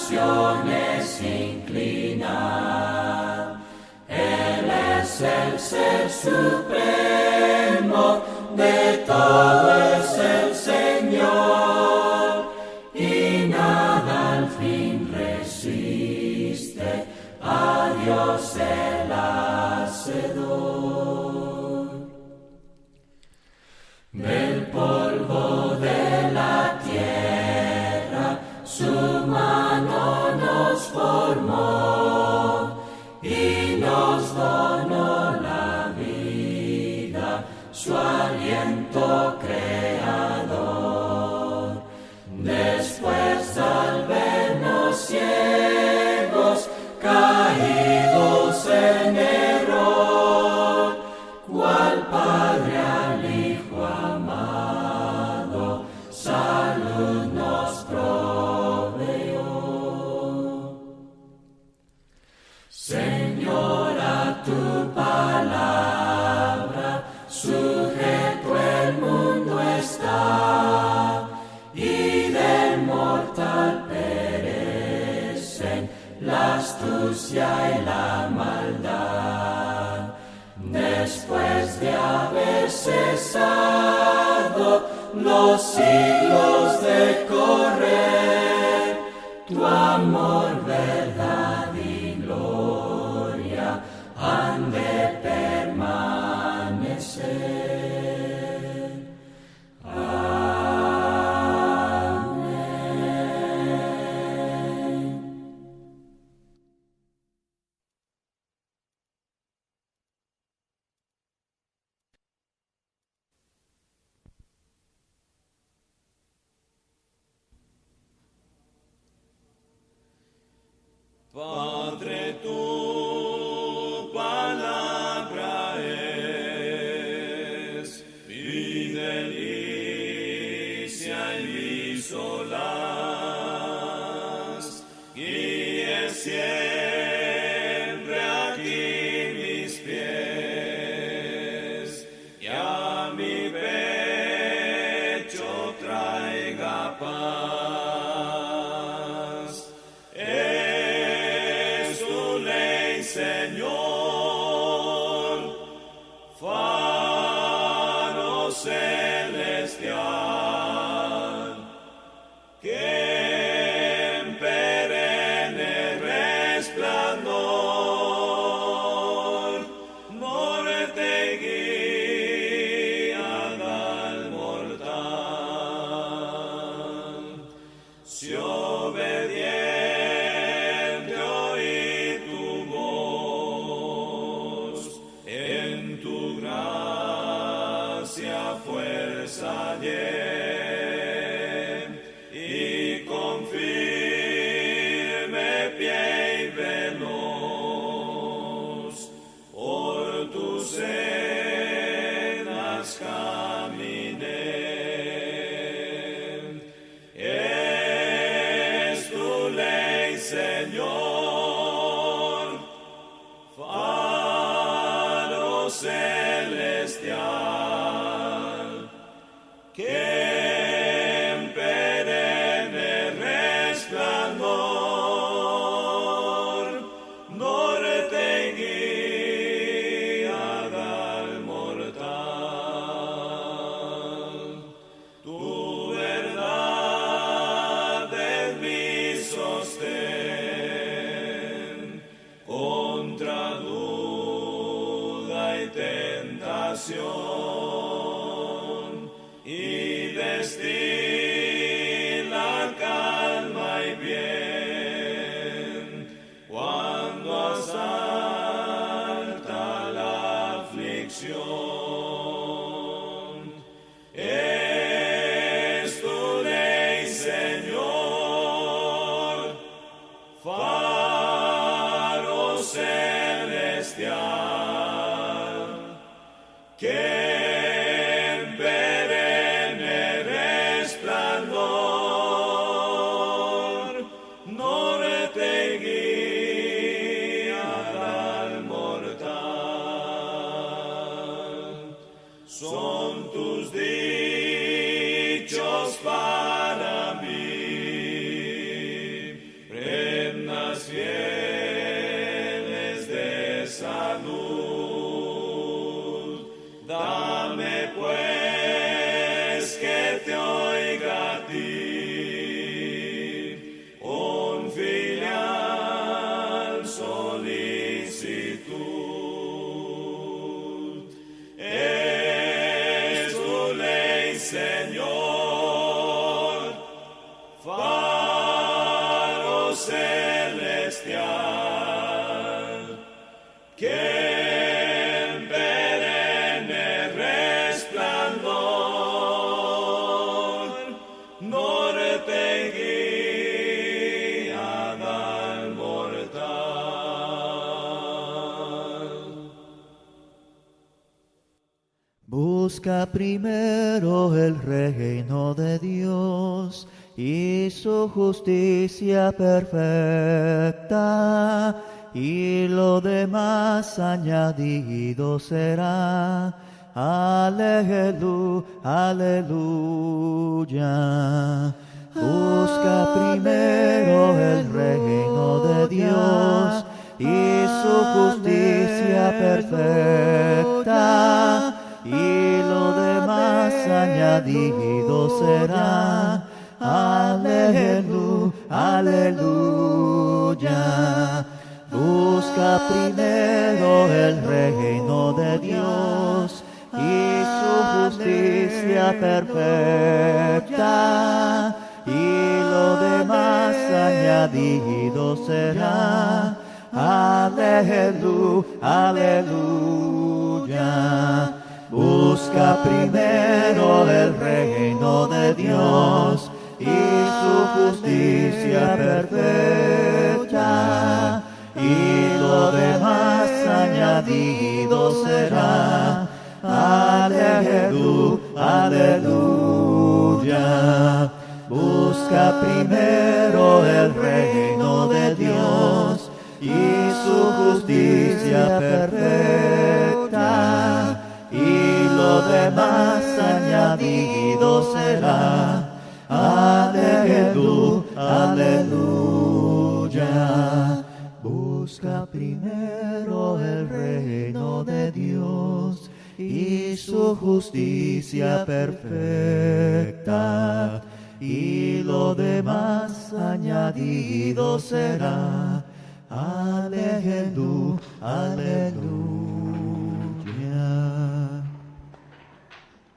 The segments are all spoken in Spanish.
naciones inclinan. Él es el Ser supremo, de todo es el Señor, y nada al fin resiste a Dios el Hacedor. Del polvo de la tierra su mano nos formó y nos donó la vida, su aliento creador. Después al vernos ciegos, caídos en error, cual Padre al Hijo amado, salud nos proveyó. Señor, a tu palabra sujeto el mundo está, y del mortal perecen la astucia y la maldad. Después de haber cesado los siglos de correr, tu amor, verdad y gloria han de permanecer. Amén. Padre, tu palabra es mi delicia y mis olas, guíe siempre aquí mis pies, y a mi pecho traiga paz. Señor, faro celestial, que en perenne resplandor norte guía al mortal. Si obediente oí tu voz, en tu gracia fuerza hallé, y con firme pie y veloz por tus sendas caminé. Es tu ley, Señor, faro celestial, que en perenne resplandor norte guía al mortal. Tu verdad es mi sostén contra duda y tentación, y destila calma y bien cuando asalta la aflicción. Es tu ley, Señor, faro celestial, que faro celestial, que en perenne resplandor norte guía al mortal. Busca primero el reino de Dios y su justicia perfecta, y lo demás añadido será. Aleluya, aleluya. Busca primero el reino de Dios y su justicia perfecta, y lo demás añadido será. Aleluya, aleluya. Busca primero el reino de Dios y su justicia perfecta, y lo demás añadido será. Aleluya, aleluya. Busca primero el reino de Dios y su justicia perfecta, y lo demás añadido será. Aleluya, aleluya. Busca primero el reino de Dios y su justicia perfecta, y lo demás añadido será. Aleluya, aleluya. Busca primero el reino de Dios y su justicia perfecta, y lo demás añadido será. Aleluya, aleluya.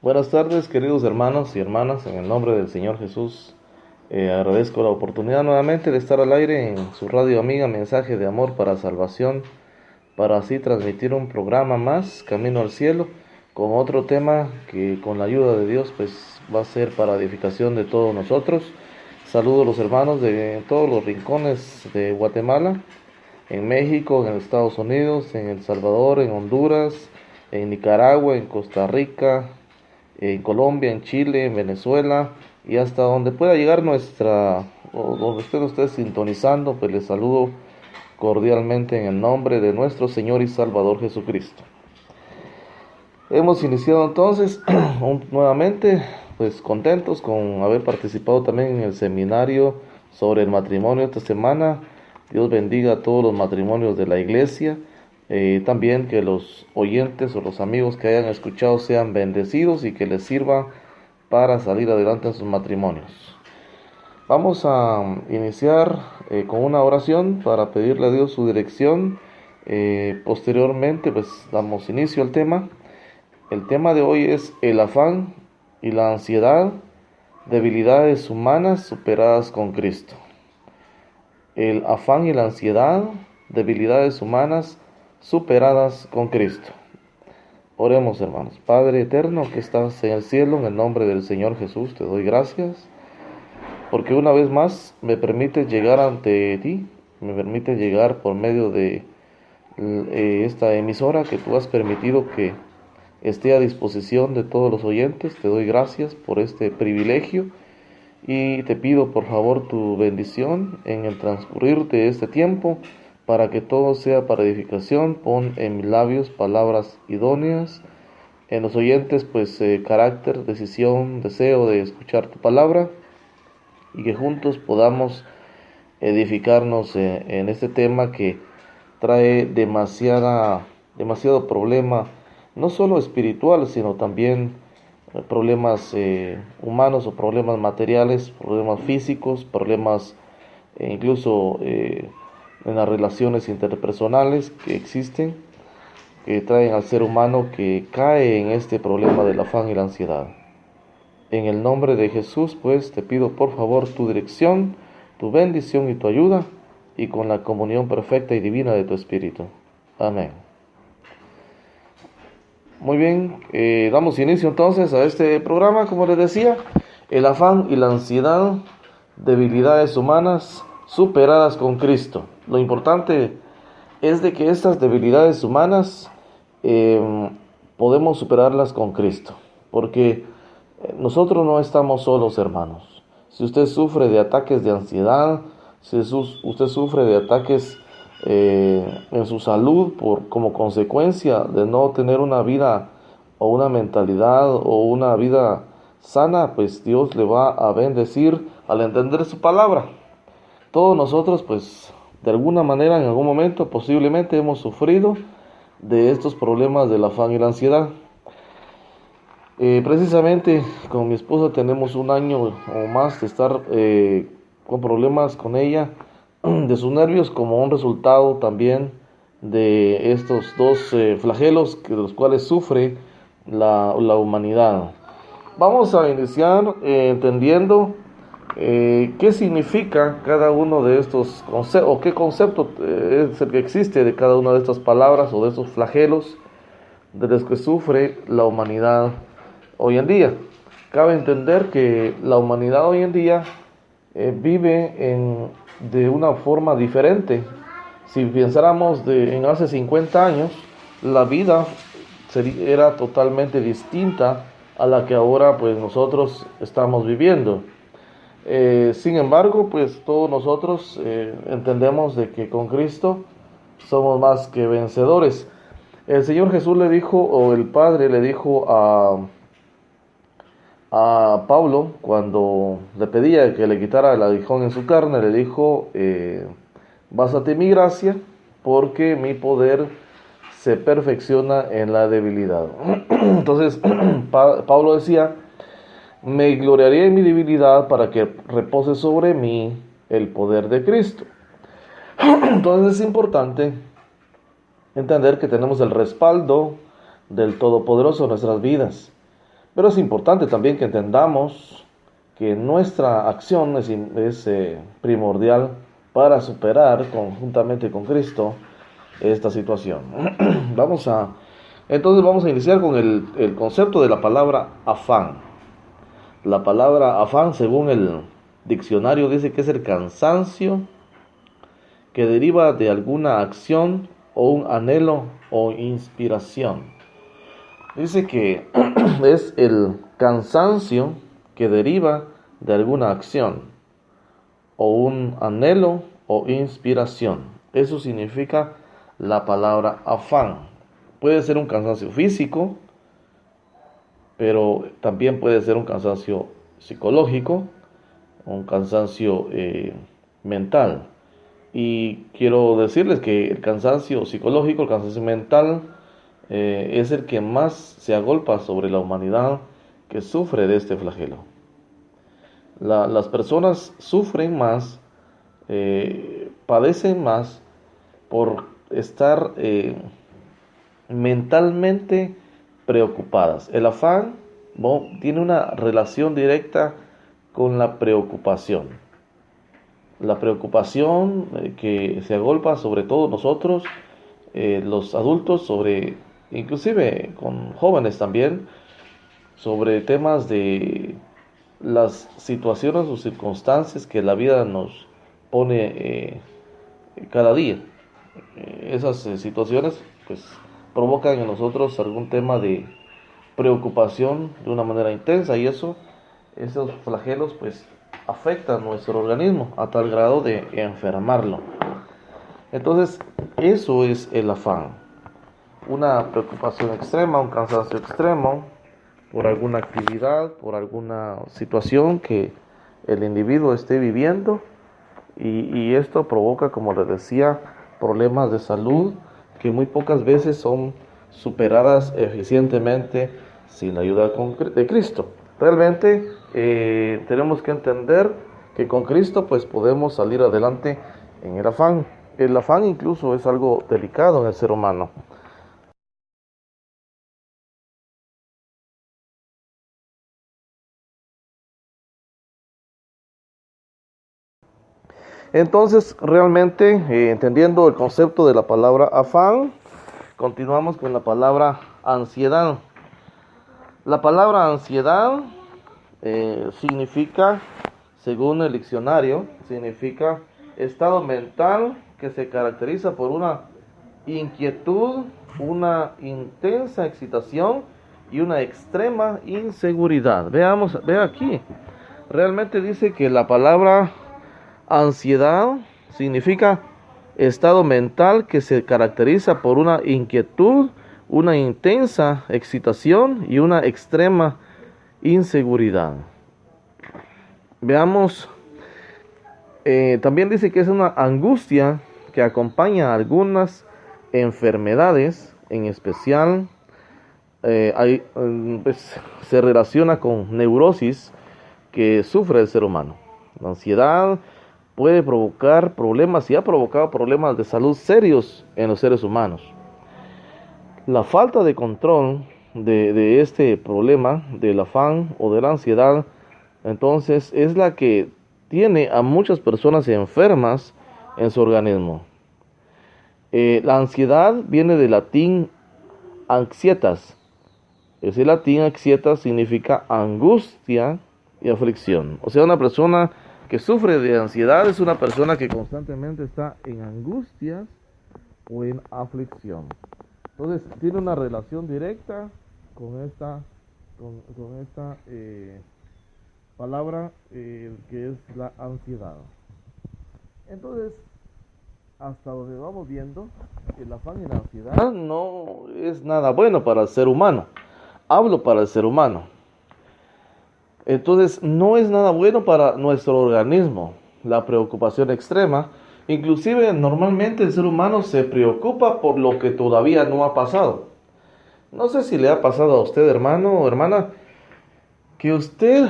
Buenas tardes, queridos hermanos y hermanas, en el nombre del Señor Jesús. Agradezco la oportunidad nuevamente de estar al aire en su radio amiga Mensaje de Amor para Salvación, para así transmitir un programa más, Camino al Cielo, con otro tema que con la ayuda de Dios pues va a ser para edificación de todos nosotros. Saludo a los hermanos de todos los rincones de Guatemala, en México, en Estados Unidos, en El Salvador, en Honduras, en Nicaragua, en Costa Rica, en Colombia, en Chile, en Venezuela, y hasta donde pueda llegar donde usted esté sintonizando, pues les saludo cordialmente en el nombre de nuestro Señor y Salvador Jesucristo. Hemos iniciado entonces nuevamente, pues contentos con haber participado también en el seminario sobre el matrimonio esta semana. Dios bendiga a todos los matrimonios de la iglesia. También que los oyentes o los amigos que hayan escuchado sean bendecidos y que les sirva para salir adelante en sus matrimonios. Vamos a iniciar con una oración para pedirle a Dios su dirección. Posteriormente pues damos inicio al tema. El tema de hoy es el afán y la ansiedad, debilidades humanas superadas con Cristo. El afán y la ansiedad, debilidades humanas superadas con Cristo. Oremos, hermanos. Padre eterno que estás en el cielo, en el nombre del Señor Jesús te doy gracias porque una vez más me permites llegar ante ti, me permites llegar por medio de esta emisora que tú has permitido que esté a disposición de todos los oyentes. Te doy gracias por este privilegio y te pido por favor tu bendición en el transcurrir de este tiempo, para que todo sea para edificación. Pon en mis labios palabras idóneas, en los oyentes pues carácter, decisión, deseo de escuchar tu palabra, y que juntos podamos edificarnos en este tema que trae demasiado problema, no solo espiritual, sino también problemas humanos o problemas materiales, problemas físicos, problemas incluso en las relaciones interpersonales que existen, que traen al ser humano que cae en este problema del afán y la ansiedad. En el nombre de Jesús, pues, te pido por favor tu dirección, tu bendición y tu ayuda, y con la comunión perfecta y divina de tu Espíritu. Amén. Muy bien, damos inicio entonces a este programa, como les decía, el afán y la ansiedad, debilidades humanas superadas con Cristo. Lo importante es de que estas debilidades humanas podemos superarlas con Cristo, porque nosotros no estamos solos, hermanos. Si usted sufre de ataques de ansiedad, si usted sufre de ataques en su salud como consecuencia de no tener una vida o una mentalidad o una vida sana, pues Dios le va a bendecir al entender su palabra. Todos nosotros, pues, de alguna manera, en algún momento, posiblemente hemos sufrido de estos problemas del afán y la ansiedad. Precisamente con mi esposa tenemos un año o más de estar con problemas con ella, de sus nervios, como un resultado también de estos dos flagelos de los cuales sufre la humanidad. Vamos a iniciar entendiendo qué significa cada uno de estos conceptos, o qué concepto es el que existe de cada una de estas palabras o de estos flagelos de los que sufre la humanidad hoy en día. Cabe entender que la humanidad hoy en día vive de una forma diferente. Si pensáramos en hace 50 años, la vida era totalmente distinta a la que ahora pues nosotros estamos viviendo. Sin embargo, pues todos nosotros entendemos de que con Cristo somos más que vencedores. El Señor Jesús le dijo, o el Padre le dijo a Pablo, cuando le pedía que le quitara el aguijón en su carne, le dijo, bástate mi gracia, porque mi poder se perfecciona en la debilidad. Entonces, Pablo decía, me gloriaré en mi debilidad para que repose sobre mí el poder de Cristo. Entonces es importante entender que tenemos el respaldo del Todopoderoso en nuestras vidas. Pero es importante también que entendamos que nuestra acción es primordial para superar conjuntamente con Cristo esta situación. Entonces vamos a iniciar con el concepto de la palabra afán. La palabra afán, según el diccionario, dice que es el cansancio que deriva de alguna acción o un anhelo o inspiración. Dice que es el cansancio que deriva de alguna acción o un anhelo o inspiración. Eso significa la palabra afán. Puede ser un cansancio físico, pero también puede ser un cansancio psicológico, un cansancio mental. Y quiero decirles que el cansancio psicológico, el cansancio mental, es el que más se agolpa sobre la humanidad que sufre de este flagelo. Las personas sufren más, padecen más por estar mentalmente preocupadas. El afán tiene una relación directa con la preocupación. La preocupación que se agolpa sobre todos nosotros, los adultos, inclusive con jóvenes también, sobre temas de las situaciones o circunstancias que la vida nos pone cada día. Esas situaciones pues provocan en nosotros algún tema de preocupación de una manera intensa, y esos flagelos pues afectan nuestro organismo a tal grado de enfermarlo. Entonces eso es el afán, una preocupación extrema, un cansancio extremo por alguna actividad, por alguna situación que el individuo esté viviendo, y esto provoca, como les decía, problemas de salud que muy pocas veces son superadas eficientemente sin la ayuda de Cristo. Realmente tenemos que entender que con Cristo pues podemos salir adelante en el afán. El afán incluso es algo delicado en el ser humano. Entonces, realmente, entendiendo el concepto de la palabra afán, continuamos con la palabra ansiedad. La palabra ansiedad significa, según el diccionario, significa estado mental que se caracteriza por una inquietud, una intensa excitación y una extrema inseguridad. Vea aquí. Realmente dice que la palabra ansiedad significa estado mental que se caracteriza por una inquietud, una intensa excitación y una extrema inseguridad. Veamos, también dice que es una angustia que acompaña a algunas enfermedades, en especial se relaciona con neurosis que sufre el ser humano. La ansiedad puede provocar problemas y ha provocado problemas de salud serios en los seres humanos. La falta de control de este problema, del afán o de la ansiedad, entonces es la que tiene a muchas personas enfermas en su organismo. La ansiedad viene del latín anxietas. Ese latín anxietas significa angustia y aflicción. O sea, una persona que sufre de ansiedad es una persona que constantemente está en angustias o en aflicción. Entonces, tiene una relación directa con esta palabra que es la ansiedad. Entonces, hasta donde vamos viendo, el afán y la ansiedad no es nada bueno para el ser humano. Hablo para el ser humano. Entonces, no es nada bueno para nuestro organismo, la preocupación extrema. Inclusive, normalmente el ser humano se preocupa por lo que todavía no ha pasado. No sé si le ha pasado a usted, hermano o hermana, que usted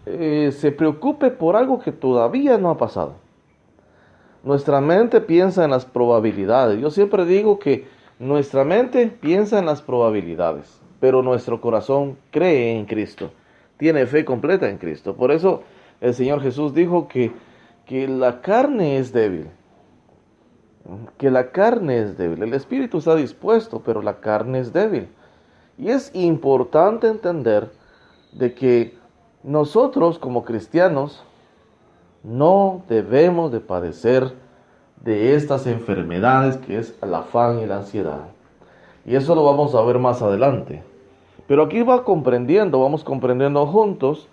se preocupe por algo que todavía no ha pasado. Nuestra mente piensa en las probabilidades. Yo siempre digo que nuestra mente piensa en las probabilidades, pero nuestro corazón cree en Cristo. Tiene fe completa en Cristo. Por eso el Señor Jesús dijo que la carne es débil. Que la carne es débil. El espíritu está dispuesto, pero la carne es débil. Y es importante entender de que nosotros como cristianos no debemos de padecer de estas enfermedades que es el afán y la ansiedad. Y eso lo vamos a ver más adelante. Pero aquí vamos comprendiendo juntos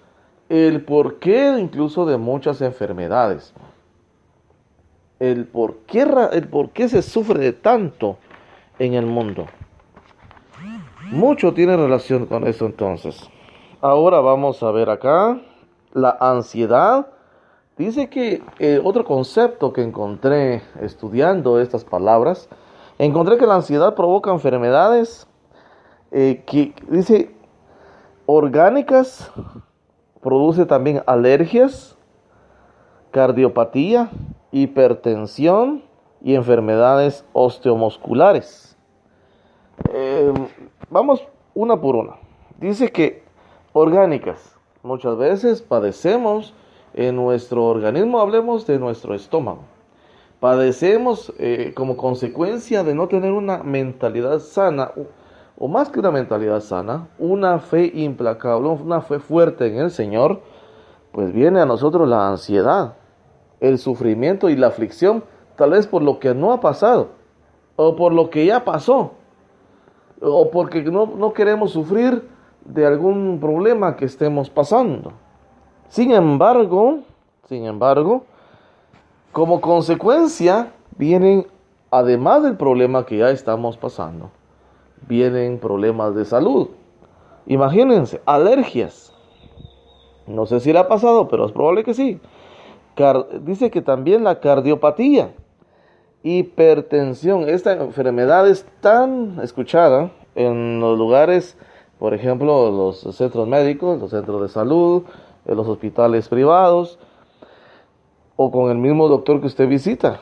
el porqué incluso de muchas enfermedades. El por qué se sufre de tanto en el mundo. Mucho tiene relación con eso entonces. Ahora vamos a ver acá la ansiedad. Dice que otro concepto que encontré estudiando estas palabras, encontré que la ansiedad provoca enfermedades que dice orgánicas, produce también alergias, cardiopatía, hipertensión y enfermedades osteomusculares. Vamos una por una. Dice que orgánicas, muchas veces padecemos en nuestro organismo, hablemos de nuestro estómago. Padecemos como consecuencia de no tener una mentalidad sana, o más que una mentalidad sana, una fe implacable, una fe fuerte en el Señor, pues viene a nosotros la ansiedad, el sufrimiento y la aflicción, tal vez por lo que no ha pasado, o por lo que ya pasó, o porque no queremos sufrir de algún problema que estemos pasando. Sin embargo, como consecuencia vienen, además del problema que ya estamos pasando, vienen problemas de salud. Imagínense, alergias. No sé si le ha pasado, pero es probable que sí. Dice que también la cardiopatía, hipertensión. Esta enfermedad es tan escuchada en los lugares, por ejemplo, los centros médicos, los centros de salud, en los hospitales privados, o con el mismo doctor que usted visita.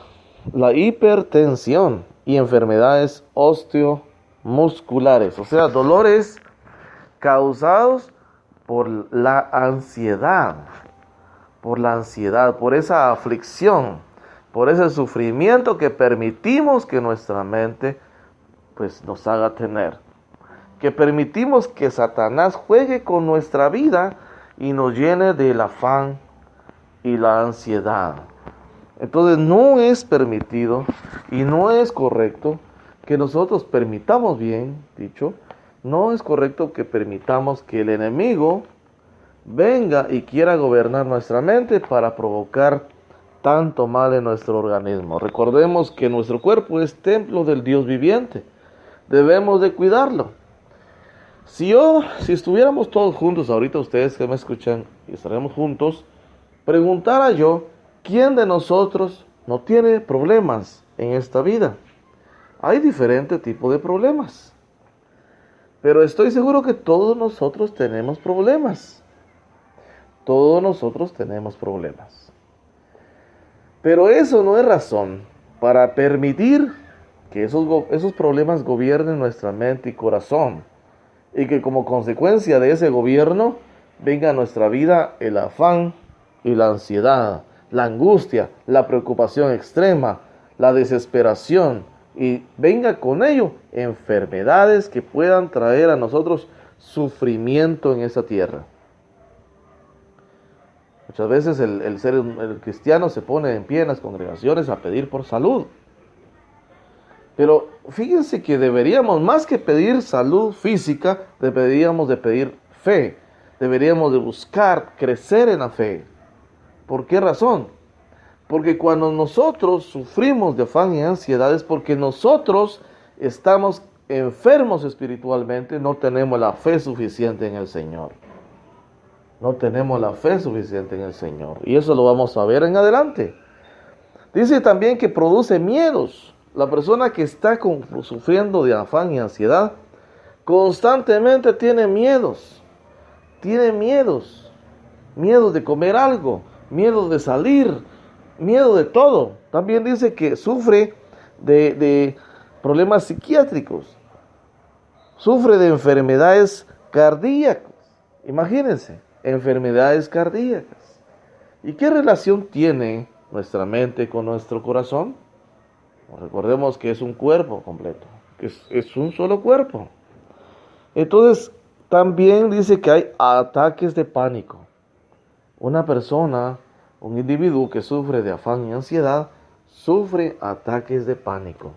La hipertensión y enfermedades osteomusculares, o sea, dolores causados por la ansiedad, por esa aflicción. por ese sufrimiento que permitimos que nuestra mente pues nos haga tener, que permitimos que Satanás juegue con nuestra vida y nos llene del afán y la ansiedad. Entonces no es permitido y no es correcto que nosotros permitamos, bien dicho, no es correcto que permitamos que el enemigo venga y quiera gobernar nuestra mente para provocar tanto mal en nuestro organismo. Recordemos que nuestro cuerpo es templo del Dios viviente. Debemos de cuidarlo. Si estuviéramos todos juntos, ahorita ustedes que me escuchan y estaremos juntos, preguntara yo, ¿quién de nosotros no tiene problemas en esta vida? Hay diferentes tipos de problemas, pero estoy seguro que todos nosotros tenemos problemas. Todos nosotros tenemos problemas. Pero eso no es razón para permitir que esos problemas gobiernen nuestra mente y corazón, y que como consecuencia de ese gobierno venga a nuestra vida el afán y la ansiedad, la angustia, la preocupación extrema, la desesperación, y venga con ello enfermedades que puedan traer a nosotros sufrimiento en esa tierra. Muchas veces el cristiano se pone en pie en las congregaciones a pedir por salud. Pero fíjense que deberíamos, más que pedir salud física, deberíamos de pedir fe. Deberíamos de buscar crecer en la fe. ¿Por qué razón? Porque cuando nosotros sufrimos de afán y ansiedad es porque nosotros estamos enfermos espiritualmente, no tenemos la fe suficiente en el Señor. No tenemos la fe suficiente en el Señor. Y eso lo vamos a ver en adelante. Dice también que produce miedos. La persona que está sufriendo de afán y ansiedad constantemente tiene miedos. Tiene miedos. Miedo de comer algo. Miedo de salir. Miedo de todo. También dice que sufre de problemas psiquiátricos. Sufre de enfermedades cardíacas. Imagínense. Enfermedades cardíacas. ¿Y qué relación tiene nuestra mente con nuestro corazón? Recordemos que es un cuerpo completo, que es un solo cuerpo. Entonces, también dice que hay ataques de pánico. Una persona, un individuo que sufre de afán y ansiedad, sufre ataques de pánico.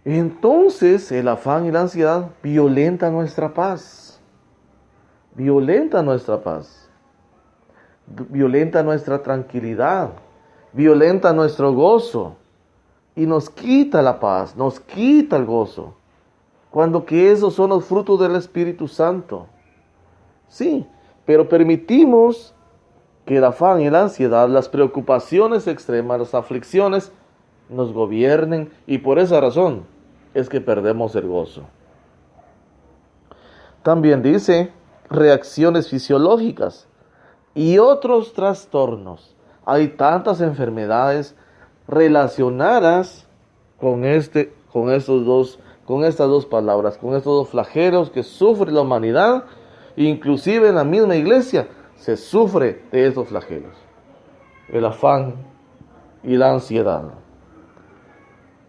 Entonces, el afán y la ansiedad violenta nuestra paz. Violenta nuestra paz, violenta nuestra tranquilidad, violenta nuestro gozo y nos quita la paz, nos quita el gozo, cuando que esos son los frutos del Espíritu Santo. Sí, pero permitimos que el afán y la ansiedad, las preocupaciones extremas, las aflicciones nos gobiernen, y por esa razón es que perdemos el gozo. También dice reacciones fisiológicas y otros trastornos. Hay tantas enfermedades relacionadas con estas dos palabras, con estos dos flagelos que sufre la humanidad. Inclusive en la misma iglesia se sufre de estos flagelos: el afán y la ansiedad.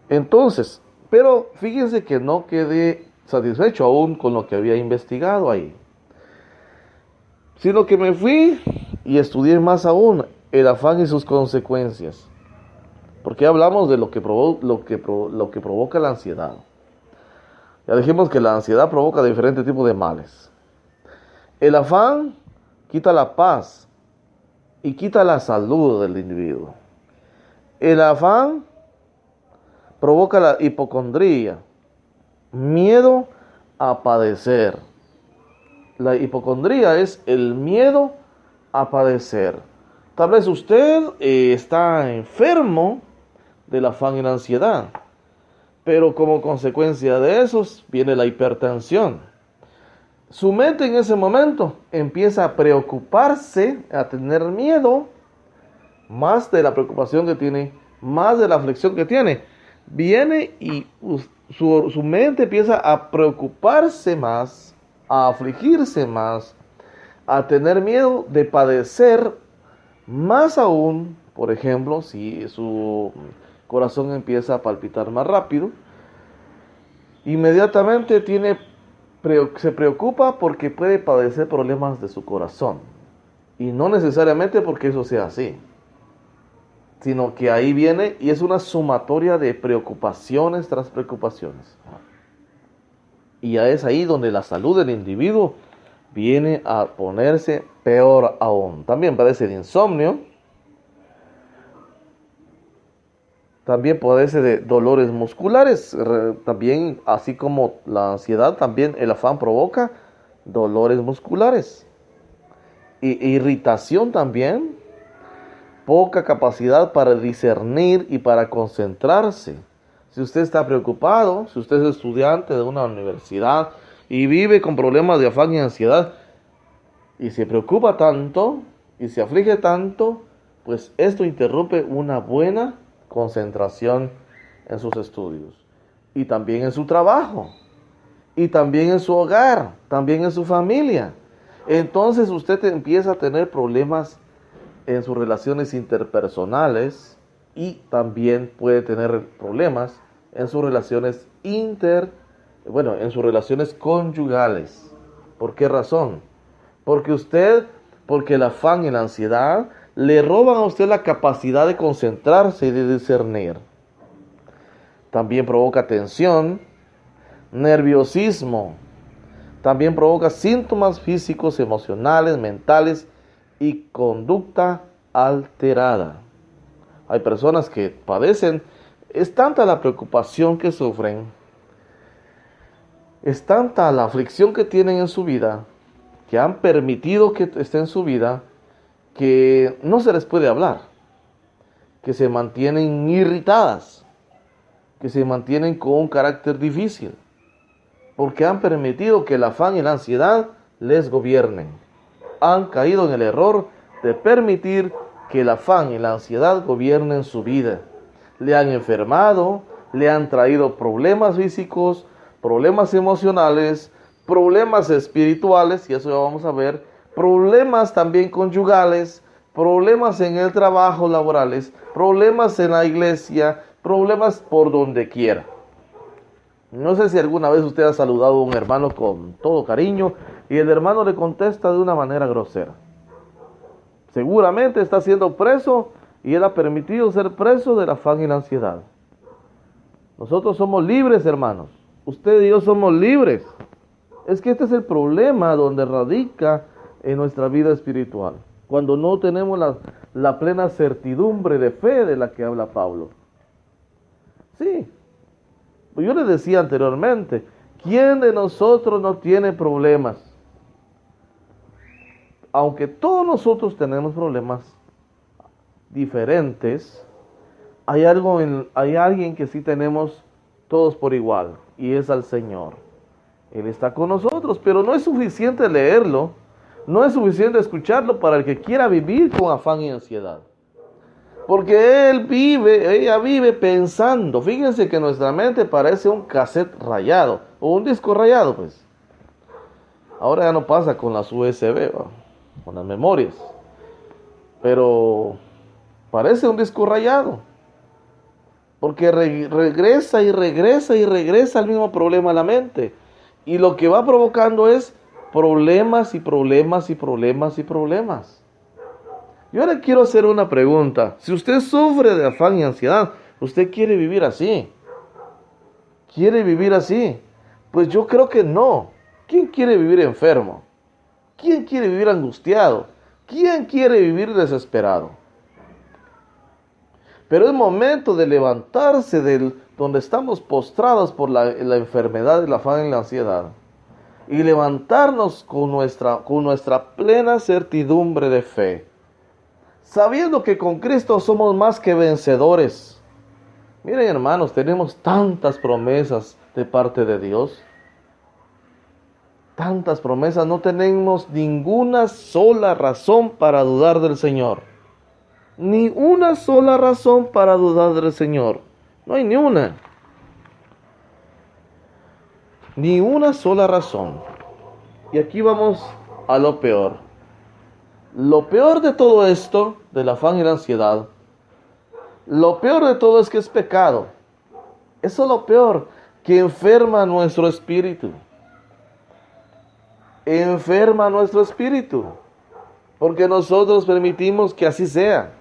Entonces, pero fíjense que no quedé satisfecho aún con lo que había investigado ahí, sino que me fui y estudié más aún el afán y sus consecuencias. Porque hablamos de lo que provoca la ansiedad. Ya dijimos que la ansiedad provoca diferentes tipos de males. El afán quita la paz y quita la salud del individuo. El afán provoca la hipocondría, miedo a padecer. La hipocondría es el miedo a padecer. Tal vez usted está enfermo del afán y la ansiedad, pero como consecuencia de eso viene la hipertensión. Su mente en ese momento empieza a preocuparse, a tener miedo, más de la preocupación que tiene, más de la aflicción que tiene. Viene y su mente empieza a preocuparse más, a afligirse más, a tener miedo de padecer más aún Por ejemplo, si su corazón empieza a palpitar más rápido, inmediatamente se preocupa porque puede padecer problemas de su corazón. Y no necesariamente porque eso sea así, sino que ahí viene y es una sumatoria de preocupaciones tras preocupaciones. Y ya es ahí donde la salud del individuo viene a ponerse peor aún. También padece de insomnio, también padece de dolores musculares, también así como la ansiedad, también el afán provoca dolores musculares. Irritación también, poca capacidad para discernir y para concentrarse. Si usted está preocupado, si usted es estudiante de una universidad y vive con problemas de afán y ansiedad, y se preocupa tanto, y se aflige tanto, pues esto interrumpe una buena concentración en sus estudios, y también en su trabajo, y también en su hogar, también en su familia. Entonces usted empieza a tener problemas en sus relaciones interpersonales y también puede tener problemas en sus relaciones en sus relaciones conyugales. ¿Por qué razón? Porque el afán y la ansiedad le roban a usted la capacidad de concentrarse y de discernir. También provoca tensión, nerviosismo. También provoca síntomas físicos, emocionales, mentales y conducta alterada. Hay personas que padecen, es tanta la preocupación que sufren, es tanta la aflicción que tienen en su vida, que han permitido que esté en su vida, que no se les puede hablar, que se mantienen irritadas, que se mantienen con un carácter difícil, porque han permitido que el afán y la ansiedad les gobiernen. Han caído en el error de permitir que el afán y la ansiedad gobiernen su vida. Le han enfermado, le han traído problemas físicos, problemas emocionales, problemas espirituales, y eso ya vamos a ver, problemas también conyugales, problemas en el trabajo laborales, problemas en la iglesia, problemas por donde quiera. No sé si alguna vez usted ha saludado a un hermano con todo cariño y el hermano le contesta de una manera grosera. Seguramente está siendo preso y él ha permitido ser preso del afán y la ansiedad. Nosotros somos libres, hermanos. Usted y yo somos libres. Es que este es el problema donde radica en nuestra vida espiritual. Cuando no tenemos la plena certidumbre de fe de la que habla Pablo. Sí. Yo le decía anteriormente, ¿quién de nosotros no tiene problemas? Aunque todos nosotros tenemos problemas diferentes, hay alguien que sí tenemos todos por igual, y es al Señor. Él está con nosotros, pero no es suficiente leerlo, no es suficiente escucharlo para el que quiera vivir con afán y ansiedad. Porque ella vive pensando. Fíjense que nuestra mente parece un cassette rayado, o un disco rayado, pues. Ahora ya no pasa con las USB, con las memorias. Pero parece un disco rayado. Porque regresa y regresa y regresa al mismo problema a la mente. Y lo que va provocando es problemas y problemas y problemas y problemas. Yo le quiero hacer una pregunta. Si usted sufre de afán y ansiedad, ¿usted quiere vivir así? ¿Quiere vivir así? Pues yo creo que no. ¿Quién quiere vivir enfermo? ¿Quién quiere vivir angustiado? ¿Quién quiere vivir desesperado? Pero es momento de levantarse donde estamos postrados por la enfermedad, el afán y la ansiedad. Y levantarnos con nuestra plena certidumbre de fe. Sabiendo que con Cristo somos más que vencedores. Miren, hermanos, tenemos tantas promesas de parte de Dios. Tantas promesas, no tenemos ninguna sola razón para dudar del Señor. Ni una sola razón para dudar del Señor. No hay ni una. Ni una sola razón. Y aquí vamos a lo peor. Lo peor de todo esto, del afán y la ansiedad, Lo peor de todo es que es pecado. Eso es lo peor, que enferma nuestro espíritu. Enferma nuestro espíritu. Porque nosotros permitimos que así sea.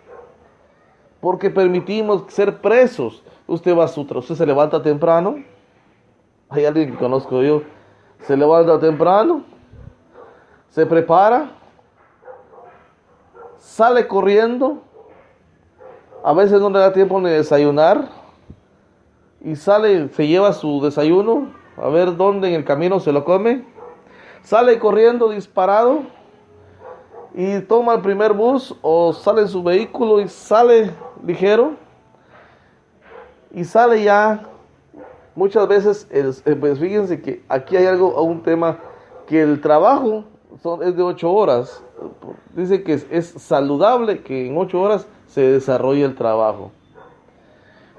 Porque permitimos ser presos. Usted se levanta temprano. Hay alguien que conozco yo. Se levanta temprano. Se prepara. Sale corriendo. A veces no le da tiempo ni desayunar. Y sale, se lleva su desayuno. A ver dónde en el camino se lo come. Sale corriendo disparado. Y toma el primer bus o sale en su vehículo y sale ligero. Y sale ya. Muchas veces, pues fíjense que aquí hay un tema, que el trabajo es de 8 horas. Dice que es saludable que en 8 horas se desarrolle el trabajo.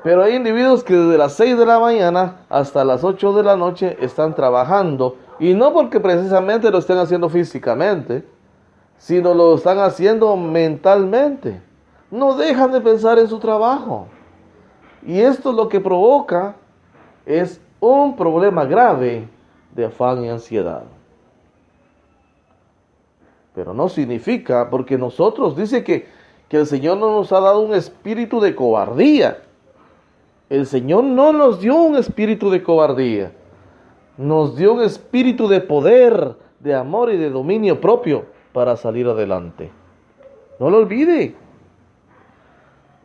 Pero hay individuos que desde las 6 de la mañana hasta las 8 de la noche están trabajando. Y no porque precisamente lo estén haciendo físicamente, sino lo están haciendo mentalmente. No dejan de pensar en su trabajo. Y esto lo que provoca es un problema grave de afán y ansiedad. Pero no significa, porque nosotros dice que el Señor no nos ha dado un espíritu de cobardía. El Señor no nos dio un espíritu de cobardía. Nos dio un espíritu de poder, de amor y de dominio propio para salir adelante. No lo olvide.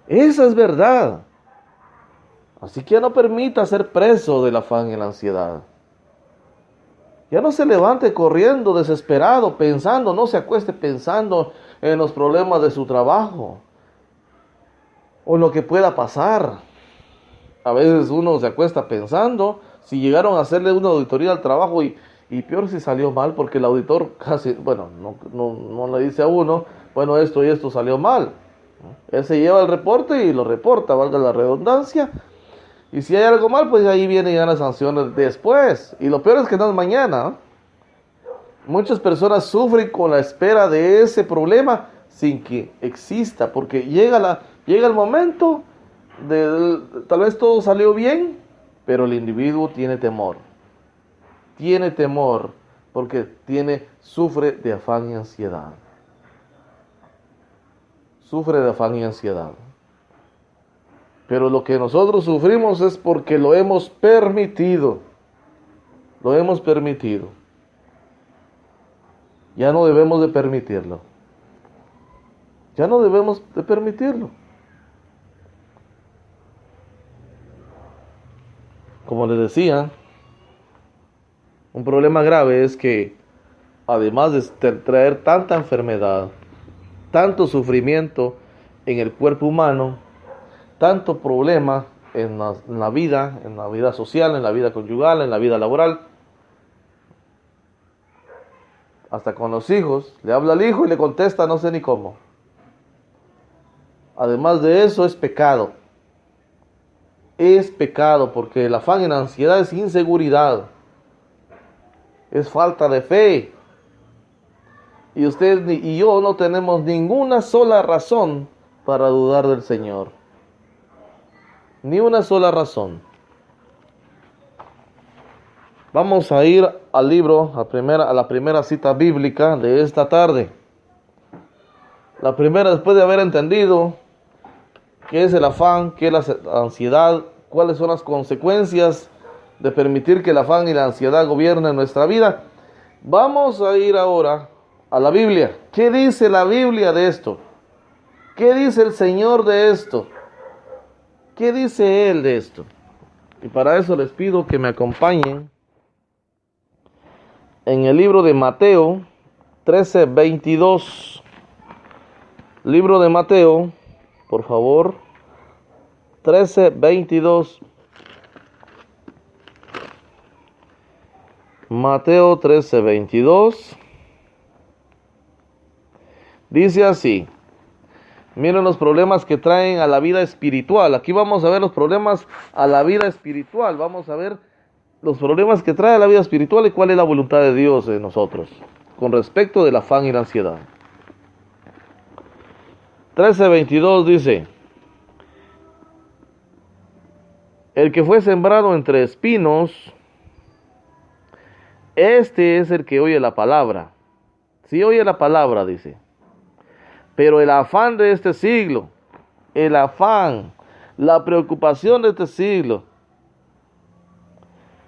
Esa es verdad. Así que ya no permita ser preso del afán y la ansiedad. Ya no se levante corriendo, desesperado, pensando, no se acueste pensando en los problemas de su trabajo o en lo que pueda pasar. A veces uno se acuesta pensando si llegaron a hacerle una auditoría al trabajo y peor si salió mal, porque el auditor casi, no le dice a uno, bueno, esto y esto salió mal. Él se lleva el reporte y lo reporta, valga la redundancia. Y si hay algo mal, pues ahí vienen ya las sanciones después. Y lo peor es que no es mañana, ¿no? Muchas personas sufren con la espera de ese problema sin que exista, porque llega el momento tal vez todo salió bien, pero el individuo tiene temor. Tiene temor porque sufre de afán y ansiedad. Sufre de afán y ansiedad. Pero lo que nosotros sufrimos es porque lo hemos permitido. Lo hemos permitido. Ya no debemos de permitirlo. Ya no debemos de permitirlo. Como les decía, un problema grave es que además de traer tanta enfermedad, tanto sufrimiento en el cuerpo humano, tanto problema en la vida social, en la vida conyugal, en la vida laboral, hasta con los hijos, le habla al hijo y le contesta no sé ni cómo. Además de eso es pecado. Es pecado porque el afán y la ansiedad es inseguridad, es falta de fe. Y usted y yo no tenemos ninguna sola razón para dudar del Señor. Ni una sola razón. Vamos a ir al libro, a la primera cita bíblica de esta tarde. La primera, después de haber entendido qué es el afán, qué es la ansiedad, cuáles son las consecuencias de permitir que el afán y la ansiedad gobiernen nuestra vida, vamos a ir ahora a la Biblia. ¿Qué dice la Biblia de esto? ¿Qué dice el Señor de esto? ¿Qué dice Él de esto? Y para eso les pido que me acompañen en el libro de Mateo 13:22. Libro de Mateo, por favor, 13:22. Mateo 13:22. Dice así. Miren los problemas que traen a la vida espiritual. Aquí vamos a ver los problemas a la vida espiritual. Vamos a ver los problemas que trae a la vida espiritual y cuál es la voluntad de Dios en nosotros con respecto del afán y la ansiedad. 13:22 dice: El que fue sembrado entre espinos, este es el que oye la palabra. Sí oye la palabra, dice. Pero el afán de este siglo, el afán, la preocupación de este siglo.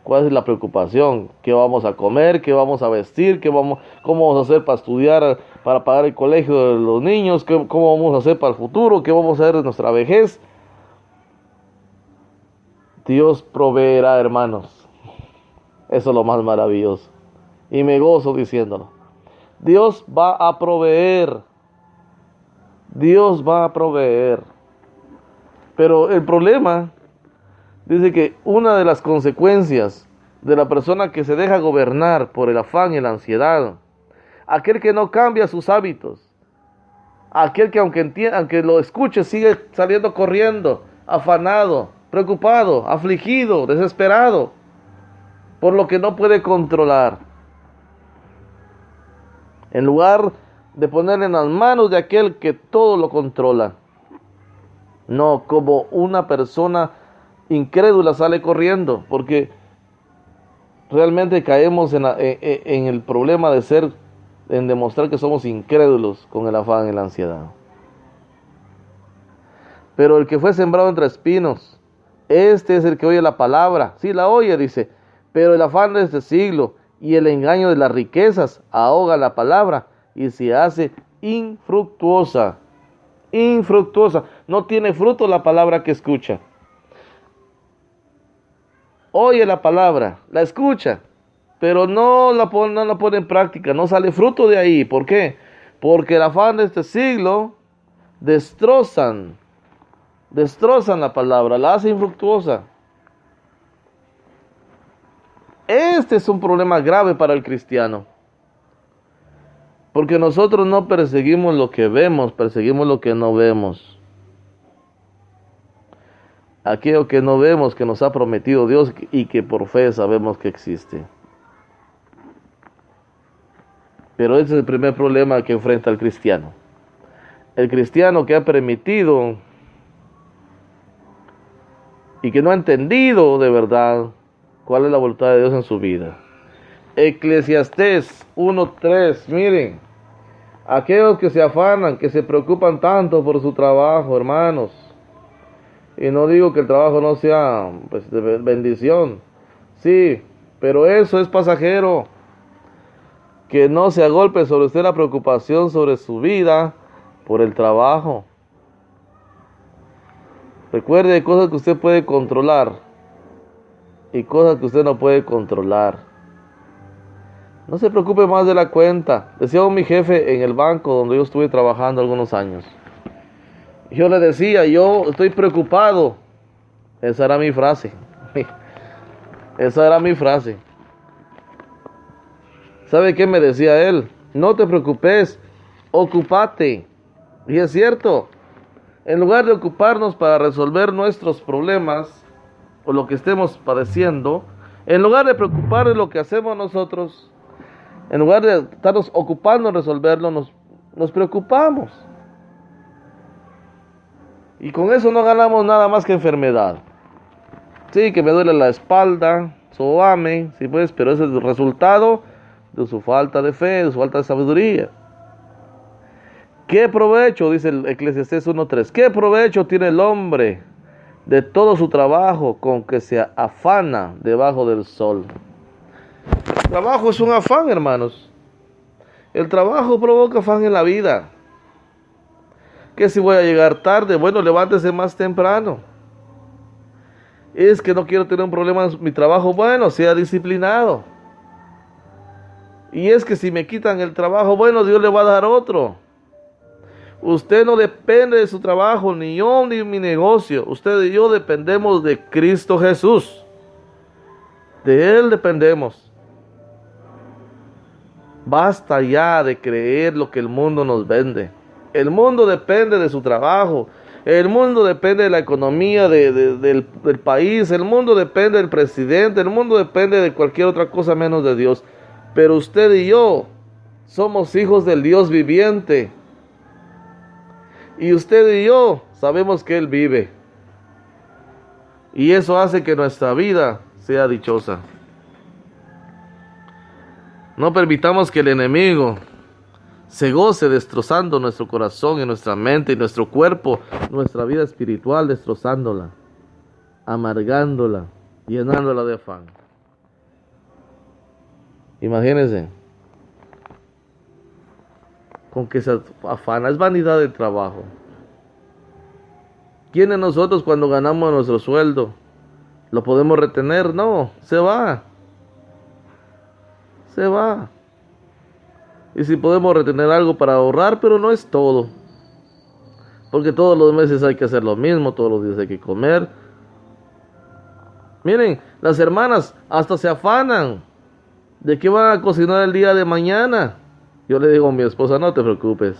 ¿Cuál es la preocupación? ¿Qué vamos a comer? ¿Qué vamos a vestir? ¿Cómo vamos a hacer para estudiar, para pagar el colegio de los niños? ¿Cómo vamos a hacer para el futuro? ¿Qué vamos a hacer de nuestra vejez? Dios proveerá, hermanos. Eso es lo más maravilloso. Y me gozo diciéndolo. Dios va a proveer. Dios va a proveer. Pero el problema, dice que una de las consecuencias de la persona que se deja gobernar por el afán y la ansiedad, aquel que no cambia sus hábitos, aquel que aunque lo escuche sigue saliendo corriendo, afanado, preocupado, afligido, desesperado, por lo que no puede controlar. En lugar de ponerle en las manos de aquel que todo lo controla. No, como una persona incrédula sale corriendo, porque realmente caemos en el problema en demostrar que somos incrédulos con el afán y la ansiedad. Pero el que fue sembrado entre espinos, este es el que oye la palabra. Sí, la oye, dice, pero el afán de este siglo y el engaño de las riquezas ahoga la palabra y se hace infructuosa. Infructuosa. No tiene fruto la palabra que escucha. Oye la palabra, la escucha, pero no la pone en práctica, no sale fruto de ahí. ¿Por qué? Porque el afán de este siglo destrozan la palabra, la hacen infructuosa. Este es un problema grave para el cristiano. Porque nosotros no perseguimos lo que vemos, perseguimos lo que no vemos. Aquello que no vemos, que nos ha prometido Dios y que por fe sabemos que existe. Pero ese es el primer problema que enfrenta el cristiano. El cristiano que ha permitido y que no ha entendido de verdad cuál es la voluntad de Dios en su vida. Eclesiastés 1:3, miren, aquellos que se afanan, que se preocupan tanto por su trabajo, hermanos, y no digo que el trabajo no sea pues, de bendición, sí, pero eso es pasajero, que no se agolpe sobre usted la preocupación sobre su vida por el trabajo. Recuerde, hay cosas que usted puede controlar y cosas que usted no puede controlar. No se preocupe más de la cuenta. Decía mi jefe en el banco donde yo estuve trabajando algunos años. Yo le decía, yo estoy preocupado. Esa era mi frase. Esa era mi frase. ¿Sabe qué me decía él? No te preocupes, ocúpate. Y es cierto. En lugar de ocuparnos para resolver nuestros problemas o lo que estemos padeciendo, en lugar de preocupar de lo que hacemos nosotros, en lugar de estarnos ocupando en resolverlo, nos preocupamos. Y con eso no ganamos nada más que enfermedad. Sí, que me duele la espalda, sobame, sí pues, pero ese es el resultado de su falta de fe, de su falta de sabiduría. ¿Qué provecho, dice el Eclesiastés 1:3, qué provecho tiene el hombre de todo su trabajo con que se afana debajo del sol? El trabajo es un afán, hermanos. El trabajo provoca afán en la vida. Que si voy a llegar tarde, bueno, levántese más temprano. Es que no quiero tener un problema en mi trabajo, bueno, sea disciplinado. Y es que si me quitan el trabajo, bueno, Dios le va a dar otro. Usted no depende de su trabajo, ni yo ni mi negocio. Usted y yo dependemos de Cristo Jesús. De Él dependemos. Basta ya de creer lo que el mundo nos vende. El mundo depende de su trabajo. El mundo depende de la economía del país. El mundo depende del presidente. El mundo depende de cualquier otra cosa menos de Dios. Pero usted y yo somos hijos del Dios viviente. Y usted y yo sabemos que Él vive. Y eso hace que nuestra vida sea dichosa. No permitamos que el enemigo se goce destrozando nuestro corazón y nuestra mente y nuestro cuerpo, nuestra vida espiritual, destrozándola, amargándola, llenándola de afán. Imagínense, con que se afana, es vanidad del trabajo. ¿Quién de nosotros cuando ganamos nuestro sueldo lo podemos retener? No, se va. Se va. Y si podemos retener algo para ahorrar, pero no es todo. Porque todos los meses hay que hacer lo mismo, todos los días hay que comer. Miren, las hermanas hasta se afanan de qué van a cocinar el día de mañana. Yo le digo a mi esposa, no te preocupes,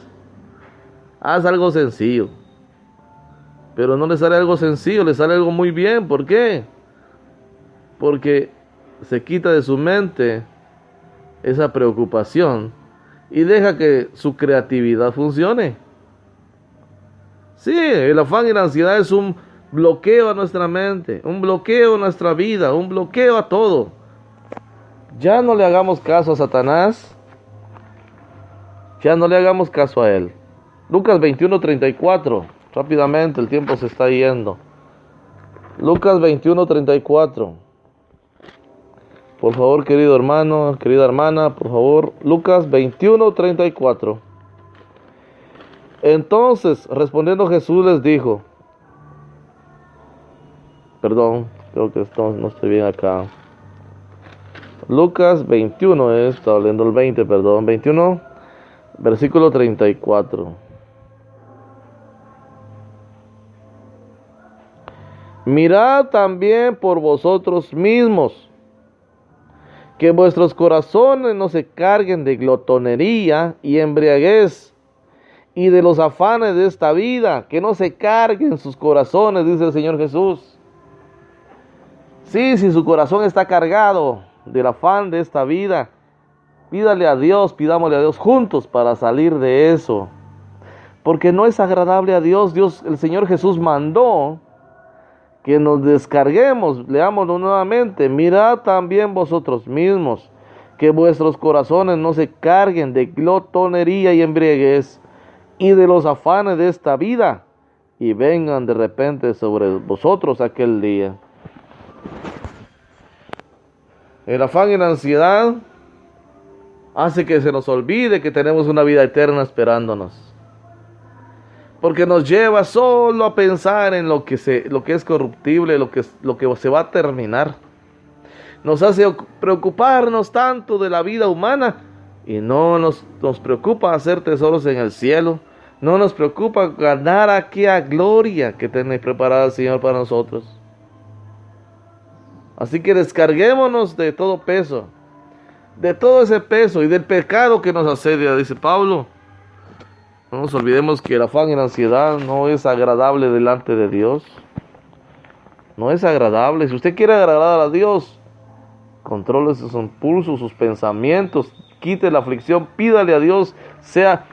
haz algo sencillo. Pero no le sale algo sencillo, le sale algo muy bien. ¿Por qué? Porque se quita de su mente esa preocupación y deja que su creatividad funcione. Sí, el afán y la ansiedad es un bloqueo a nuestra mente, un bloqueo a nuestra vida, un bloqueo a todo. Ya no le hagamos caso a Satanás, ya no le hagamos caso a él. Lucas 21:34, rápidamente, el tiempo se está yendo. Lucas 21:34. Por favor, querido hermano, querida hermana, por favor, Lucas 21:34. Entonces, respondiendo Jesús les dijo, perdón, creo que no estoy bien acá. Lucas 21, estaba leyendo el 20, perdón, 21, versículo 34. Mirad también por vosotros mismos, que vuestros corazones no se carguen de glotonería y embriaguez, y de los afanes de esta vida, que no se carguen sus corazones, dice el Señor Jesús. Sí, si su corazón está cargado del afán de esta vida, pídale a Dios, pidámosle a Dios juntos para salir de eso, porque no es agradable a Dios. El Señor Jesús mandó que nos descarguemos. Leámoslo nuevamente. Mirad también vosotros mismos, que vuestros corazones no se carguen de glotonería y embriaguez, y de los afanes de esta vida, y vengan de repente sobre vosotros aquel día. El afán y la ansiedad hace que se nos olvide que tenemos una vida eterna esperándonos, porque nos lleva solo a pensar en lo que es corruptible, lo que se va a terminar. Nos hace preocuparnos tanto de la vida humana y no nos preocupa hacer tesoros en el cielo. No nos preocupa ganar aquella gloria que tiene preparada el Señor para nosotros. Así que descarguémonos de todo peso, de todo ese peso y del pecado que nos asedia, dice Pablo. No nos olvidemos que el afán y la ansiedad no es agradable delante de Dios. No es agradable. Si usted quiere agradar a Dios, controle sus impulsos, sus pensamientos, quite la aflicción, pídale a Dios. Sea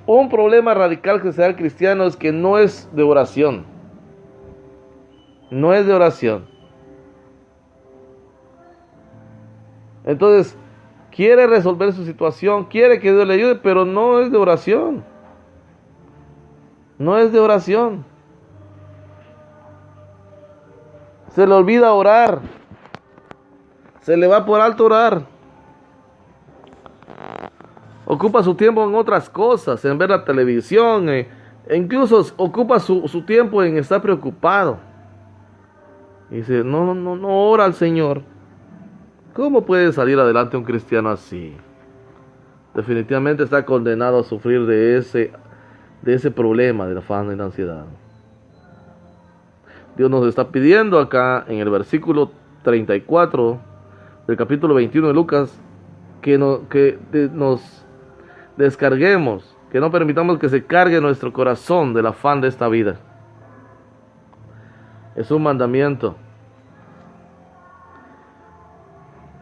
un problema radical que sea el cristiano, es que no es de oración. No es de oración. Entonces, quiere resolver su situación, quiere que Dios le ayude, pero no es de oración. No es de oración. Se le olvida orar. Se le va por alto orar. Ocupa su tiempo en otras cosas, en ver la televisión, e incluso ocupa su tiempo en estar preocupado. Y dice, no ora al Señor. ¿Cómo puede salir adelante un cristiano así? Definitivamente está condenado a sufrir de ese problema del afán y la ansiedad. Dios nos está pidiendo acá en el versículo 34 del capítulo 21 de Lucas que nos descarguemos, que no permitamos que se cargue nuestro corazón del afán de esta vida. Es un mandamiento.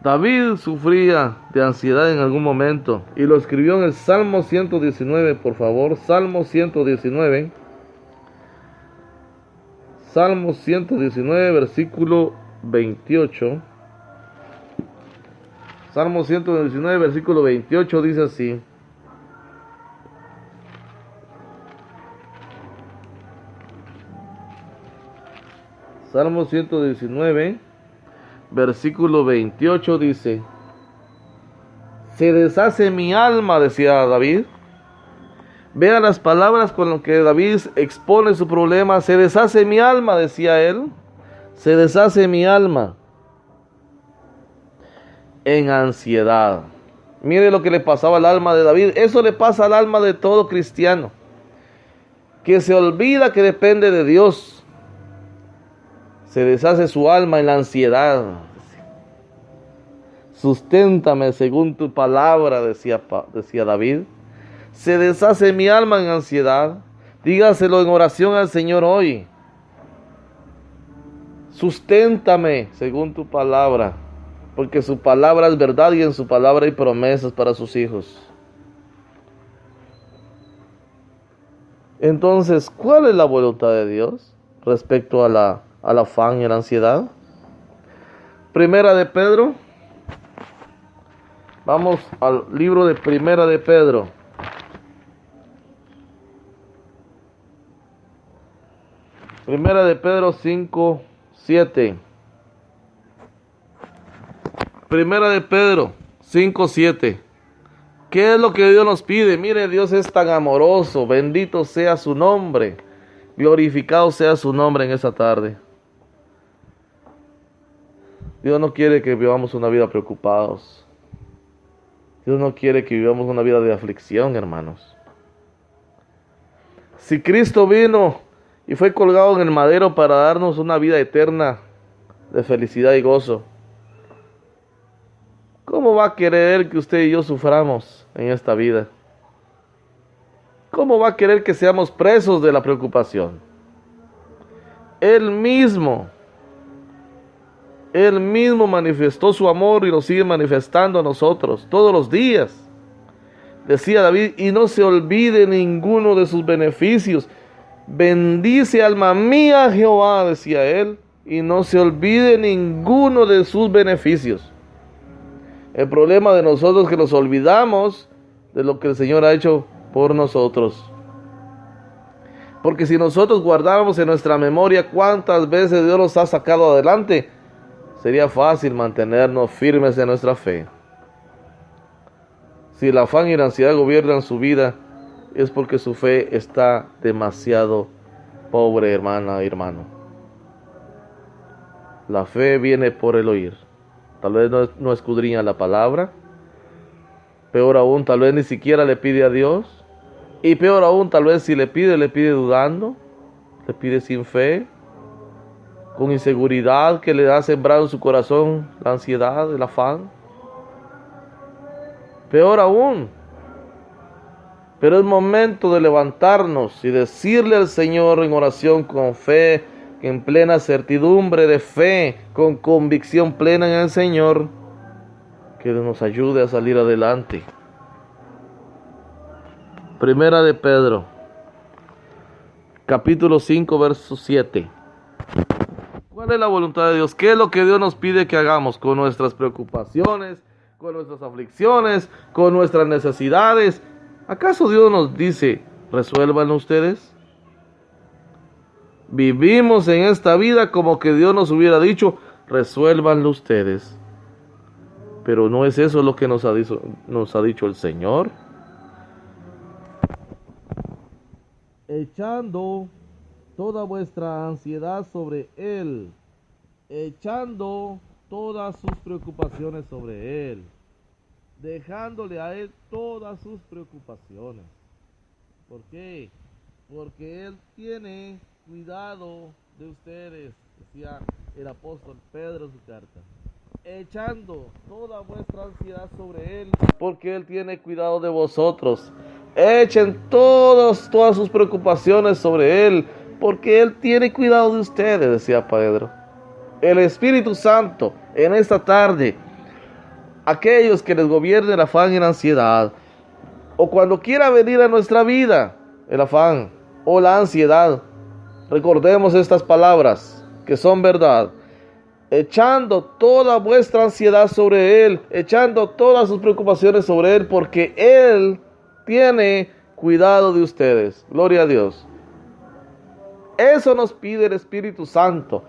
David sufría de ansiedad en algún momento y lo escribió en el Salmo 119, por favor, Salmo 119. Salmo 119, versículo 28. Salmo 119, versículo 28 dice así. Salmo 119, versículo 28 dice: se deshace mi alma, decía David. Vean las palabras con las que David expone su problema. Se deshace mi alma, decía él. Se deshace mi alma en ansiedad. Mire lo que le pasaba al alma de David. Eso le pasa al alma de todo cristiano, que se olvida que depende de Dios. Se deshace su alma en la ansiedad. Susténtame según tu palabra, decía David. Se deshace mi alma en ansiedad. Dígaselo en oración al Señor hoy. Susténtame según tu palabra, porque su palabra es verdad y en su palabra hay promesas para sus hijos. Entonces, ¿cuál es la voluntad de Dios respecto al afán y a la ansiedad? Primera de Pedro. Vamos al libro de Primera de Pedro. Primera de Pedro 5, 7. Primera de Pedro 5, 7. ¿Qué es lo que Dios nos pide? Mire, Dios es tan amoroso. Bendito sea su nombre. Glorificado sea su nombre en esta tarde. Dios no quiere que vivamos una vida preocupados. Dios no quiere que vivamos una vida de aflicción, hermanos. Si Cristo vino y fue colgado en el madero para darnos una vida eterna de felicidad y gozo, ¿cómo va a querer que usted y yo suframos en esta vida? ¿Cómo va a querer que seamos presos de la preocupación? Él mismo manifestó su amor y lo sigue manifestando a nosotros todos los días. Decía David, y no se olvide ninguno de sus beneficios. Bendice alma mía Jehová, decía él, y no se olvide ninguno de sus beneficios. El problema de nosotros es que nos olvidamos de lo que el Señor ha hecho por nosotros. Porque si nosotros guardáramos en nuestra memoria cuántas veces Dios nos ha sacado adelante, sería fácil mantenernos firmes en nuestra fe. Si el afán y la ansiedad gobiernan su vida, es porque su fe está demasiado pobre, hermana y hermano. La fe viene por el oír. Tal vez no escudriña la palabra. Peor aún, tal vez ni siquiera le pide a Dios. Y peor aún, tal vez si le pide dudando. Le pide sin fe. Con inseguridad que le ha sembrado en su corazón la ansiedad, el afán. Peor aún. Pero es momento de levantarnos y decirle al Señor en oración con fe, en plena certidumbre de fe, con convicción plena en el Señor, que nos ayude a salir adelante. Primera de Pedro, capítulo 5, verso 7. ¿Cuál es la voluntad de Dios? ¿Qué es lo que Dios nos pide que hagamos con nuestras preocupaciones, con nuestras aflicciones, con nuestras necesidades? ¿Acaso Dios nos dice, resuélvanlo ustedes? Vivimos en esta vida como que Dios nos hubiera dicho, resuélvanlo ustedes. Pero no es eso lo que nos ha dicho el Señor. Echando toda vuestra ansiedad sobre Él. Echando todas sus preocupaciones sobre Él. Dejándole a Él todas sus preocupaciones. ¿Por qué? Porque Él tiene cuidado de ustedes, decía el apóstol Pedro en su carta. Echando toda vuestra ansiedad sobre Él, porque Él tiene cuidado de vosotros. Echen todas sus preocupaciones sobre Él, porque Él tiene cuidado de ustedes, decía Pedro. El Espíritu Santo, en esta tarde, aquellos que les gobierne el afán y la ansiedad, o cuando quiera venir a nuestra vida el afán o la ansiedad, Recordemos estas palabras que son verdad. Echando toda vuestra ansiedad sobre Él, echando todas sus preocupaciones sobre Él, porque Él tiene cuidado de ustedes. Gloria a Dios. Eso nos pide el Espíritu Santo.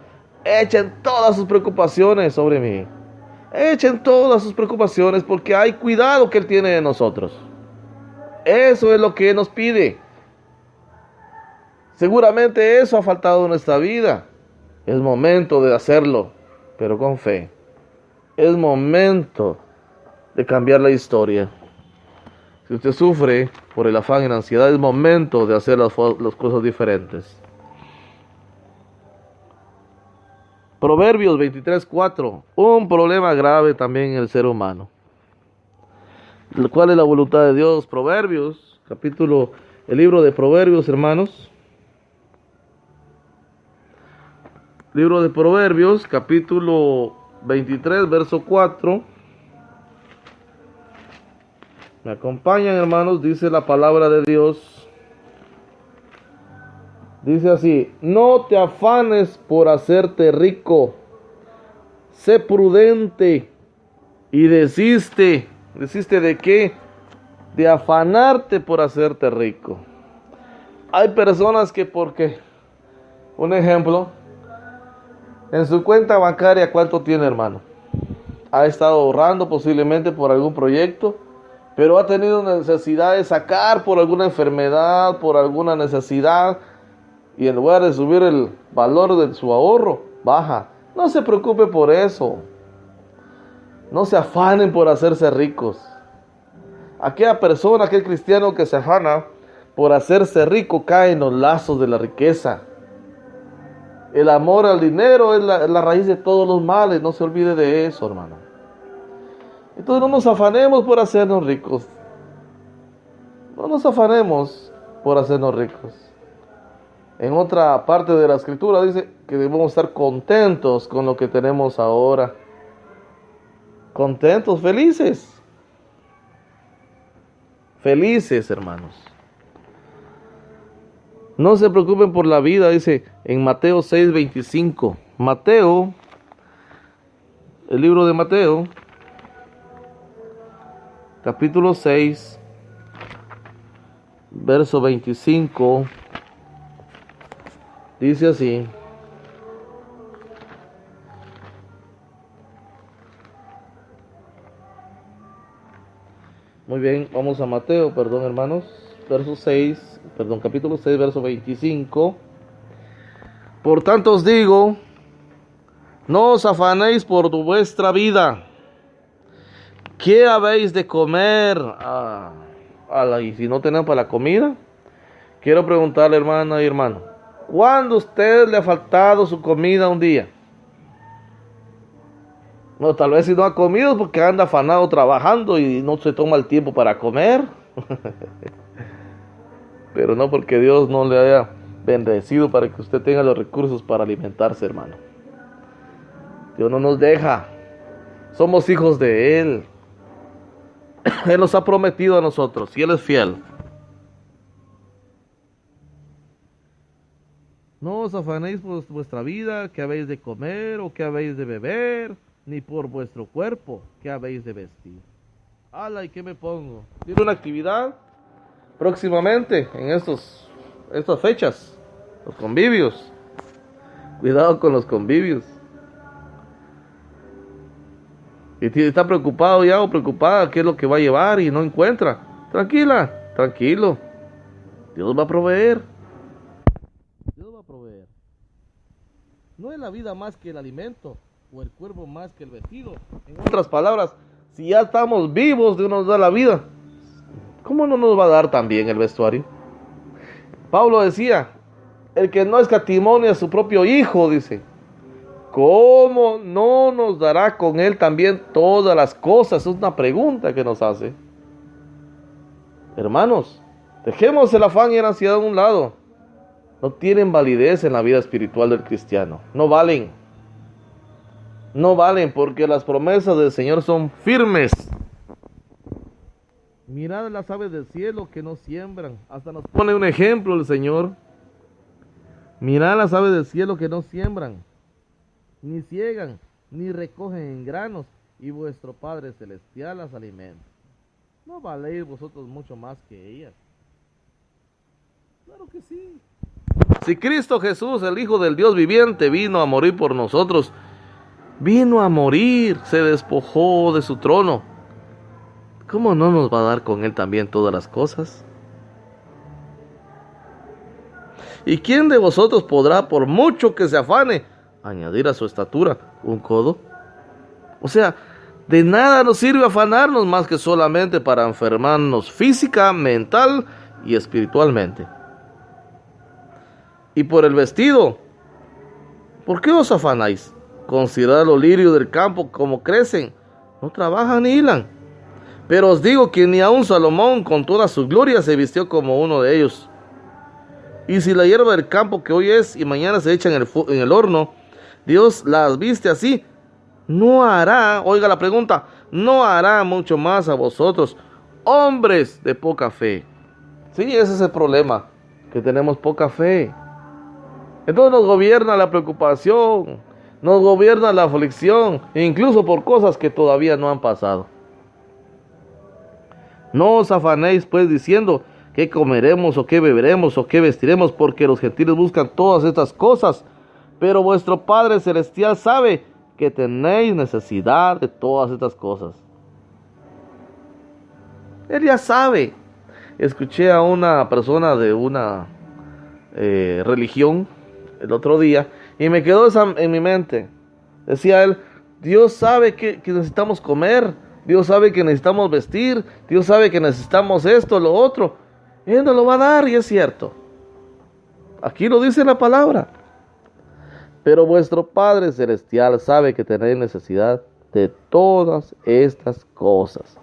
Echen todas sus preocupaciones sobre mí. Echen todas sus preocupaciones porque hay cuidado que Él tiene de nosotros. Eso es lo que Él nos pide. Seguramente eso ha faltado en nuestra vida. Es momento de hacerlo, pero con fe. Es momento de cambiar la historia. Si usted sufre por el afán y la ansiedad, es momento de hacer las cosas diferentes. Proverbios 23:4. Un problema grave también en el ser humano. ¿Cuál es la voluntad de Dios? Proverbios, el libro de Proverbios, hermanos. Libro de Proverbios, capítulo 23, verso 4. Me acompañan, hermanos, dice la palabra de Dios. Dice así: no te afanes por hacerte rico, sé prudente y desiste. ¿Desiste de qué? De afanarte por hacerte rico. Hay personas que un ejemplo, en su cuenta bancaria, ¿cuánto tiene, hermano? Ha estado ahorrando posiblemente por algún proyecto, pero ha tenido necesidad de sacar por alguna enfermedad, por alguna necesidad, y en lugar de subir el valor de su ahorro, baja. No se preocupe por eso. No se afanen por hacerse ricos. Aquella persona, aquel cristiano que se afana por hacerse rico, cae en los lazos de la riqueza. El amor al dinero es la raíz de todos los males. No se olvide de eso, hermano. Entonces no nos afanemos por hacernos ricos. No nos afanemos por hacernos ricos. En otra parte de la escritura dice que debemos estar contentos con lo que tenemos ahora. Contentos, felices. Felices, hermanos. No se preocupen por la vida, dice en Mateo 6:25. Mateo, el libro de Mateo, capítulo 6, verso 25. Dice así: muy bien, vamos a Mateo, perdón, hermanos, capítulo 6, verso 25. Por tanto os digo, no os afanéis por vuestra vida, ¿qué habéis de comer? Y si no tenemos para la comida, quiero preguntarle, hermana y hermano, ¿cuándo a usted le ha faltado su comida un día? No, tal vez si no ha comido porque anda afanado trabajando y no se toma el tiempo para comer. Pero no porque Dios no le haya bendecido para que usted tenga los recursos para alimentarse, hermano. Dios no nos deja. Somos hijos de Él. Él nos ha prometido a nosotros y Él es fiel. No os afanéis por vuestra vida, qué habéis de comer o qué habéis de beber, ni por vuestro cuerpo, qué habéis de vestir. ¡Hala! ¿Y qué me pongo? Tiene una actividad próximamente en estas fechas, los convivios. Cuidado con los convivios. Y está preocupado ya o preocupada qué es lo que va a llevar y no encuentra. Tranquila, tranquilo. Dios va a proveer. Dios va a proveer. No es la vida más que el alimento, o el cuerpo más que el vestido. En otras palabras, si ya estamos vivos, Dios nos da la vida, ¿cómo no nos va a dar también el vestuario? Pablo decía, el que no escatimó a su propio hijo, dice, ¿cómo no nos dará con él también todas las cosas? Es una pregunta que nos hace. Hermanos, dejemos el afán y la ansiedad a un lado. No tienen validez en la vida espiritual del cristiano. No valen. No valen porque las promesas del Señor son firmes. Mirad las aves del cielo que no siembran. Hasta nos pone un ejemplo el Señor. Mirad las aves del cielo que no siembran, ni ciegan, ni recogen en granos, y vuestro Padre Celestial las alimenta. ¿No valéis vosotros mucho más que ellas? Claro que sí. Si Cristo Jesús, el Hijo del Dios viviente, vino a morir por nosotros, vino a morir, se despojó de su trono, ¿cómo no nos va a dar con Él también todas las cosas? ¿Y quién de vosotros podrá, por mucho que se afane, añadir a su estatura un codo? O sea, de nada nos sirve afanarnos más que solamente para enfermarnos física, mental y espiritualmente. Y por el vestido, ¿por qué os afanáis? Considerad los lirios del campo como crecen, no trabajan ni hilan. Pero os digo que ni aun Salomón con toda su gloria se vistió como uno de ellos. Y si la hierba del campo que hoy es y mañana se echa en el horno, Dios las viste así, no hará, oiga la pregunta, no hará mucho más a vosotros, hombres de poca fe. Sí, ese es el problema, que tenemos poca fe. Entonces nos gobierna la preocupación, nos gobierna la aflicción, incluso por cosas que todavía no han pasado. No os afanéis pues diciendo, ¿qué comeremos o qué beberemos o qué vestiremos? Porque los gentiles buscan todas estas cosas, pero vuestro Padre Celestial sabe que tenéis necesidad de todas estas cosas. Él ya sabe. Escuché a una persona de una religión el otro día y me quedó en mi mente. Decía él, Dios sabe que necesitamos comer, Dios sabe que necesitamos vestir, Dios sabe que necesitamos esto, lo otro. Él nos lo va a dar y es cierto. Aquí lo dice la palabra. Pero vuestro Padre Celestial sabe que tenéis necesidad de todas estas cosas.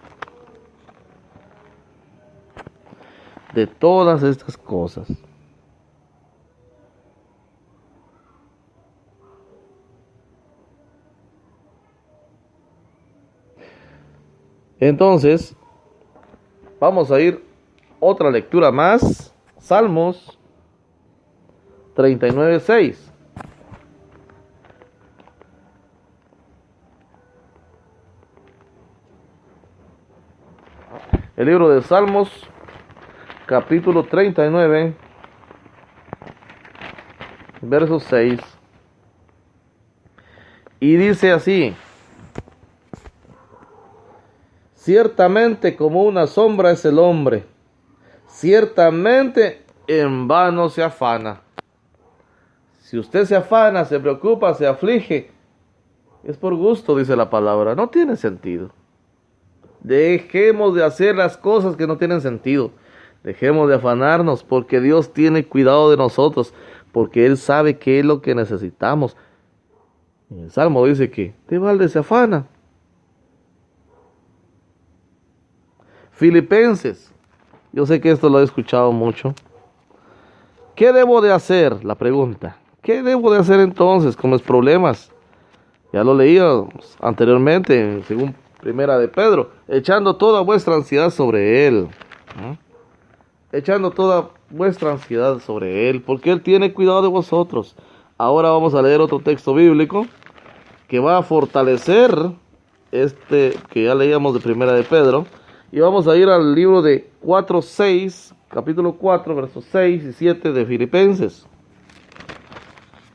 De todas estas cosas. Entonces, vamos a ir otra lectura más. Salmos 39:6. El libro de Salmos, capítulo 39, verso 6. Y dice así: ciertamente como una sombra es el hombre, ciertamente en vano se afana. Si usted se afana, se preocupa, se aflige, es por gusto, dice la palabra, no tiene sentido. Dejemos de hacer las cosas que no tienen sentido. Dejemos de afanarnos porque Dios tiene cuidado de nosotros, porque Él sabe qué es lo que necesitamos. En el Salmo dice que de balde se afana. Filipenses, yo sé que esto lo he escuchado mucho. ¿Qué debo de hacer? La pregunta. ¿Qué debo de hacer entonces con los problemas? Ya lo leíamos anteriormente, según Primera de Pedro, echando toda vuestra ansiedad sobre Él. Echando toda vuestra ansiedad sobre Él, porque Él tiene cuidado de vosotros. Ahora vamos a leer otro texto bíblico que va a fortalecer este que ya leíamos de Primera de Pedro. Y vamos a ir al libro de 4:6, capítulo 4, versos 6 y 7 de Filipenses.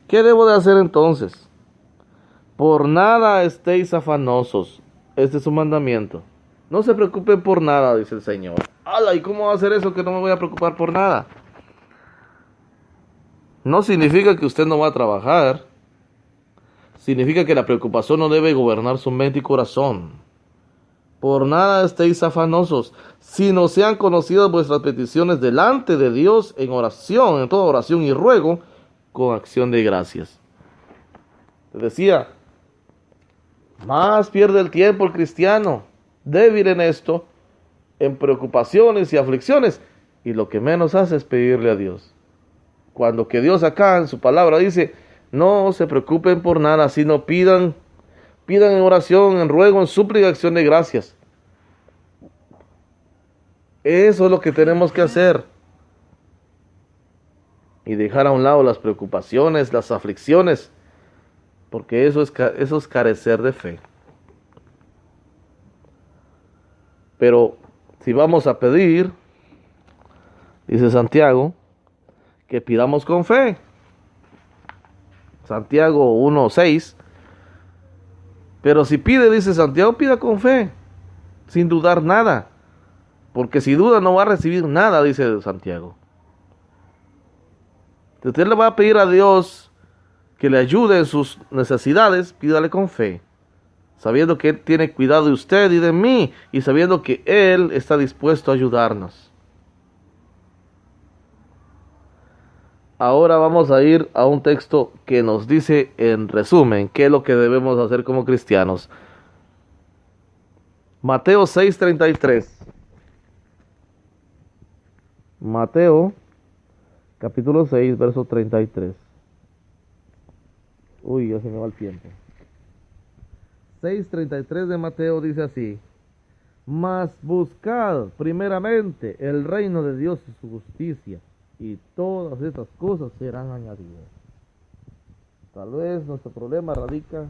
¿Qué debo de hacer entonces? Por nada estéis afanosos. Este es un mandamiento. No se preocupen por nada, dice el Señor. ¡Hala! ¿Y cómo va a hacer eso que no me voy a preocupar por nada? No significa que usted no va a trabajar. Significa que la preocupación no debe gobernar su mente y corazón. Por nada estéis afanosos, sino sean conocidas vuestras peticiones delante de Dios en oración, en toda oración y ruego, con acción de gracias. Les decía, más pierde el tiempo el cristiano, débil en esto, en preocupaciones y aflicciones, y lo que menos hace es pedirle a Dios. Cuando que Dios acá en su palabra dice, no se preocupen por nada, sino pidan en oración, en ruego, en súplica, acción de gracias. Eso es lo que tenemos que hacer. y dejar a un lado las preocupaciones, las aflicciones, porque eso es carecer de fe. Pero si vamos a pedir, dice Santiago, que pidamos con fe. Santiago 1:6. Pero si pide, dice Santiago, pida con fe, sin dudar nada. Porque si duda no va a recibir nada, dice Santiago. Si usted le va a pedir a Dios que le ayude en sus necesidades, pídale con fe, sabiendo que Él tiene cuidado de usted y de mí, y sabiendo que Él está dispuesto a ayudarnos. Ahora vamos a ir a un texto que nos dice en resumen qué es lo que debemos hacer como cristianos. Mateo 6:33. Mateo capítulo 6, verso 33. Uy, ya se me va el tiempo. 6:33 de Mateo dice así: mas buscad primeramente el reino de Dios y su justicia, y todas estas cosas serán añadidas. Tal vez nuestro problema radica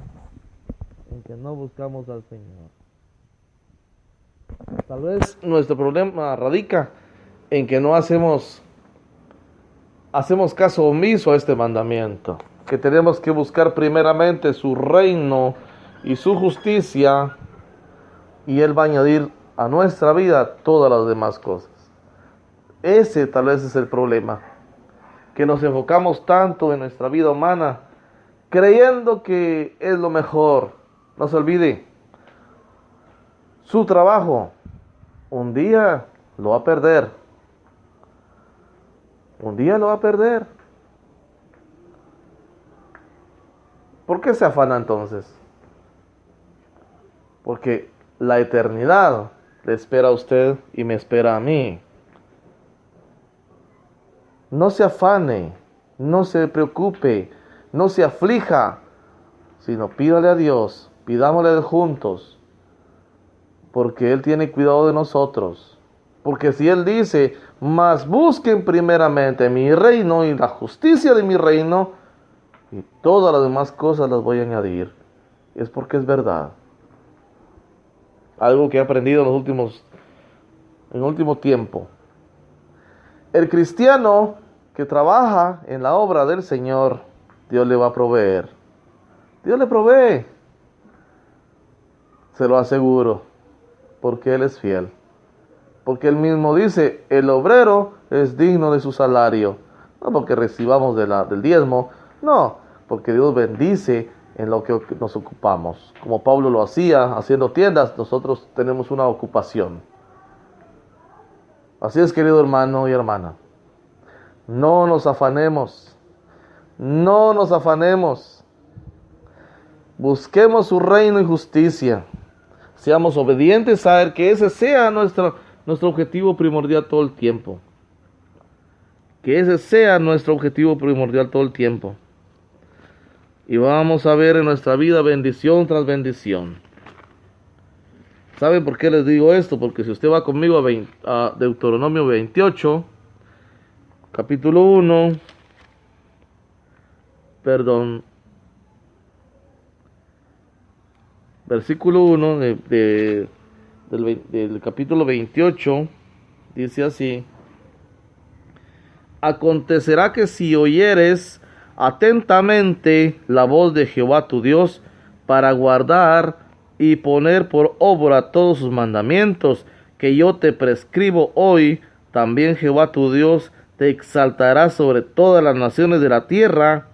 en que no buscamos al Señor. Tal vez nuestro problema radica en que no hacemos caso omiso a este mandamiento, que tenemos que buscar primeramente su reino y su justicia, y Él va a añadir a nuestra vida todas las demás cosas. Ese tal vez es el problema, que nos enfocamos tanto en nuestra vida humana, creyendo que es lo mejor. No se olvide, su trabajo un día lo va a perder. Un día lo va a perder. ¿Por qué se afana entonces? Porque la eternidad le espera a usted y me espera a mí. No se afane, no se preocupe, no se aflija, sino pídale a Dios, pidámosle juntos, porque Él tiene cuidado de nosotros. Porque si Él dice, mas busquen primeramente mi reino y la justicia de mi reino, y todas las demás cosas las voy a añadir, es porque es verdad. Algo que he aprendido en el último tiempo. El cristiano que trabaja en la obra del Señor, Dios le va a proveer. Dios le provee. Se lo aseguro, porque Él es fiel. Porque Él mismo dice, el obrero es digno de su salario. No porque recibamos del diezmo, no, porque Dios bendice en lo que nos ocupamos. Como Pablo lo hacía, haciendo tiendas, nosotros tenemos una ocupación. Así es, querido hermano y hermana. No nos afanemos. No nos afanemos. Busquemos su reino y justicia. Seamos obedientes a Él, que ese sea nuestro objetivo primordial todo el tiempo. Que ese sea nuestro objetivo primordial todo el tiempo. Y vamos a ver en nuestra vida bendición tras bendición. ¿Saben por qué les digo esto? Porque si usted va conmigo a Deuteronomio 28, capítulo 1, versículo 1 del capítulo 28, dice así: acontecerá que si oyeres atentamente la voz de Jehová tu Dios, para guardar y poner por obra todos sus mandamientos que yo te prescribo hoy, también Jehová tu Dios te exaltará sobre todas las naciones de la tierra,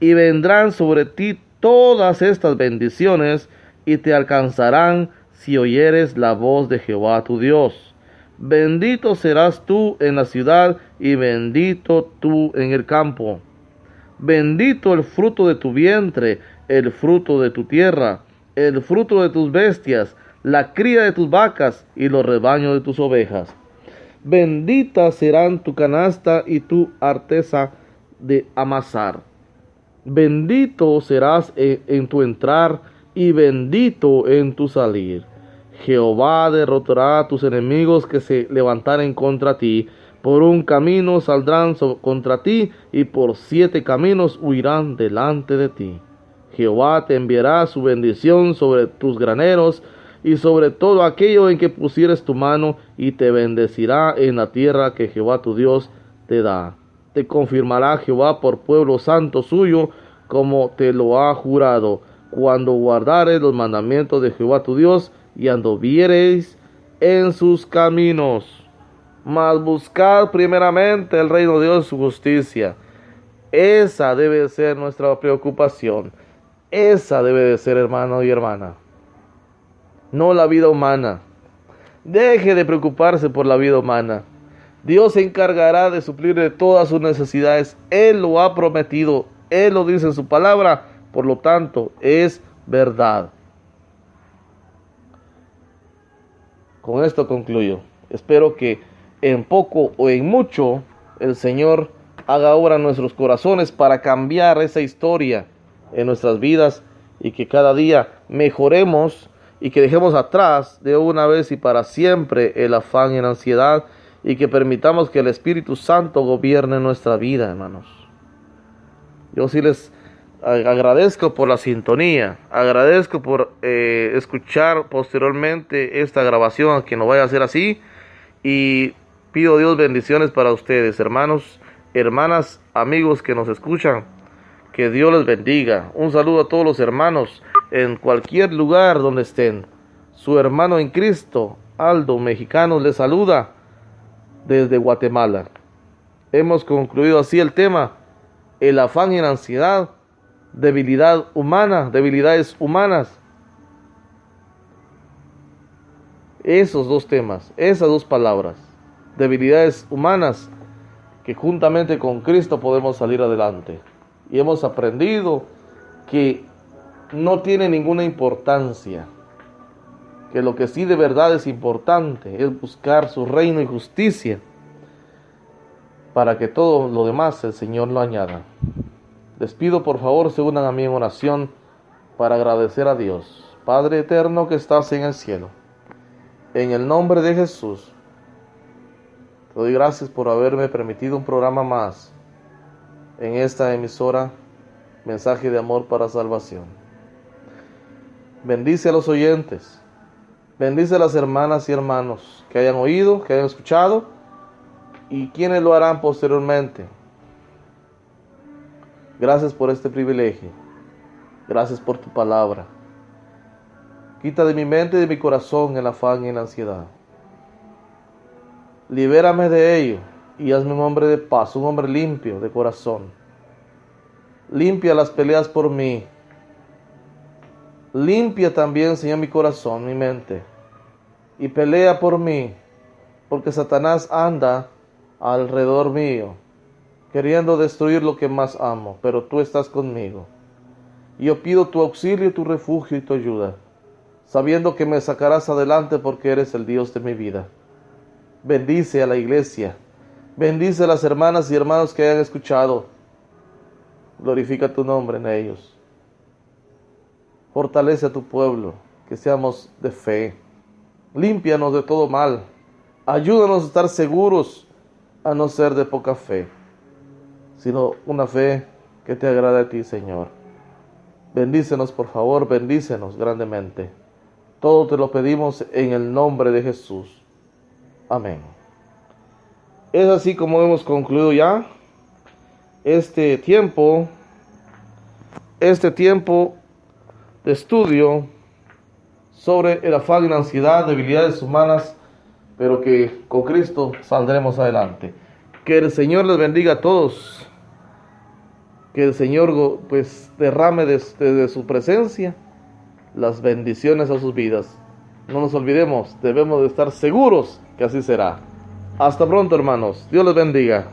y vendrán sobre ti todas estas bendiciones, y te alcanzarán si oyeres la voz de Jehová tu Dios. Bendito serás tú en la ciudad, y bendito tú en el campo. Bendito el fruto de tu vientre, el fruto de tu tierra, el fruto de tus bestias, la cría de tus vacas y los rebaños de tus ovejas. Bendita serán tu canasta y tu arteza de amasar. Bendito serás en tu entrar y bendito en tu salir. Jehová derrotará a tus enemigos que se levantaren contra ti, Por un camino saldrán contra ti, y por 7 caminos huirán delante de ti. Jehová te enviará su bendición sobre tus graneros, y sobre todo aquello en que pusieres tu mano, y te bendecirá en la tierra que Jehová tu Dios te da. Te confirmará Jehová por pueblo santo suyo, como te lo ha jurado, cuando guardares los mandamientos de Jehová tu Dios, y anduviereis en sus caminos. Mas buscad primeramente el reino de Dios y su justicia. Esa debe ser nuestra preocupación. Esa debe de ser, hermano y hermana. No la vida humana. Deje de preocuparse por la vida humana. Dios se encargará de suplir de todas sus necesidades. Él lo ha prometido. Él lo dice en su palabra. Por lo tanto, es verdad. Con esto concluyo. Espero que en poco o en mucho el Señor haga obra en nuestros corazones para cambiar esa historia en nuestras vidas, y que cada día mejoremos y que dejemos atrás de una vez y para siempre el afán y la ansiedad, y que permitamos que el Espíritu Santo gobierne nuestra vida, hermanos. Yo sí les agradezco por la sintonía, agradezco por escuchar posteriormente esta grabación, a quien lo vaya a hacer así, y pido a Dios bendiciones para ustedes, hermanos, hermanas, amigos que nos escuchan. Que Dios les bendiga. Un saludo a todos los hermanos en cualquier lugar donde estén. Su hermano en Cristo, Aldo Mexicano, les saluda desde Guatemala. Hemos concluido así el tema: el afán y la ansiedad, debilidad humana, debilidades humanas. Esos dos temas, esas dos palabras, debilidades humanas, que juntamente con Cristo podemos salir adelante. Y hemos aprendido que no tiene ninguna importancia, que lo que sí de verdad es importante es buscar su reino y justicia, para que todo lo demás el Señor lo añada. Les pido por favor se unan a mí en oración para agradecer a Dios. Padre eterno que estás en el cielo, en el nombre de Jesús, te doy gracias por haberme permitido un programa más en esta emisora, Mensaje de Amor para Salvación. Bendice a los oyentes, bendice a las hermanas y hermanos que hayan oído, que hayan escuchado, y quienes lo harán posteriormente. Gracias por este privilegio, gracias por tu palabra. Quita de mi mente y de mi corazón el afán y la ansiedad. Libérame de ello y hazme un hombre de paz, un hombre limpio de corazón. Limpia las peleas por mí. Limpia también, Señor, mi corazón, mi mente. Y pelea por mí, porque Satanás anda alrededor mío, queriendo destruir lo que más amo, pero tú estás conmigo. Y yo pido tu auxilio, tu refugio y tu ayuda, sabiendo que me sacarás adelante porque eres el Dios de mi vida. Bendice a la iglesia, bendice a las hermanas y hermanos que hayan escuchado. Glorifica tu nombre en ellos. Fortalece a tu pueblo, que seamos de fe. Límpianos de todo mal. Ayúdanos a estar seguros, a no ser de poca fe, sino una fe que te agrade a ti, Señor. Bendícenos, por favor, bendícenos grandemente. Todo te lo pedimos en el nombre de Jesús. Amén. Es así como hemos concluido ya este tiempo de estudio sobre el afán y la ansiedad, debilidades humanas, pero que con Cristo saldremos adelante. Que el Señor les bendiga a todos. Que el Señor pues derrame desde su presencia las bendiciones a sus vidas. No nos olvidemos, debemos de estar seguros que así será. Hasta pronto, hermanos. Dios les bendiga.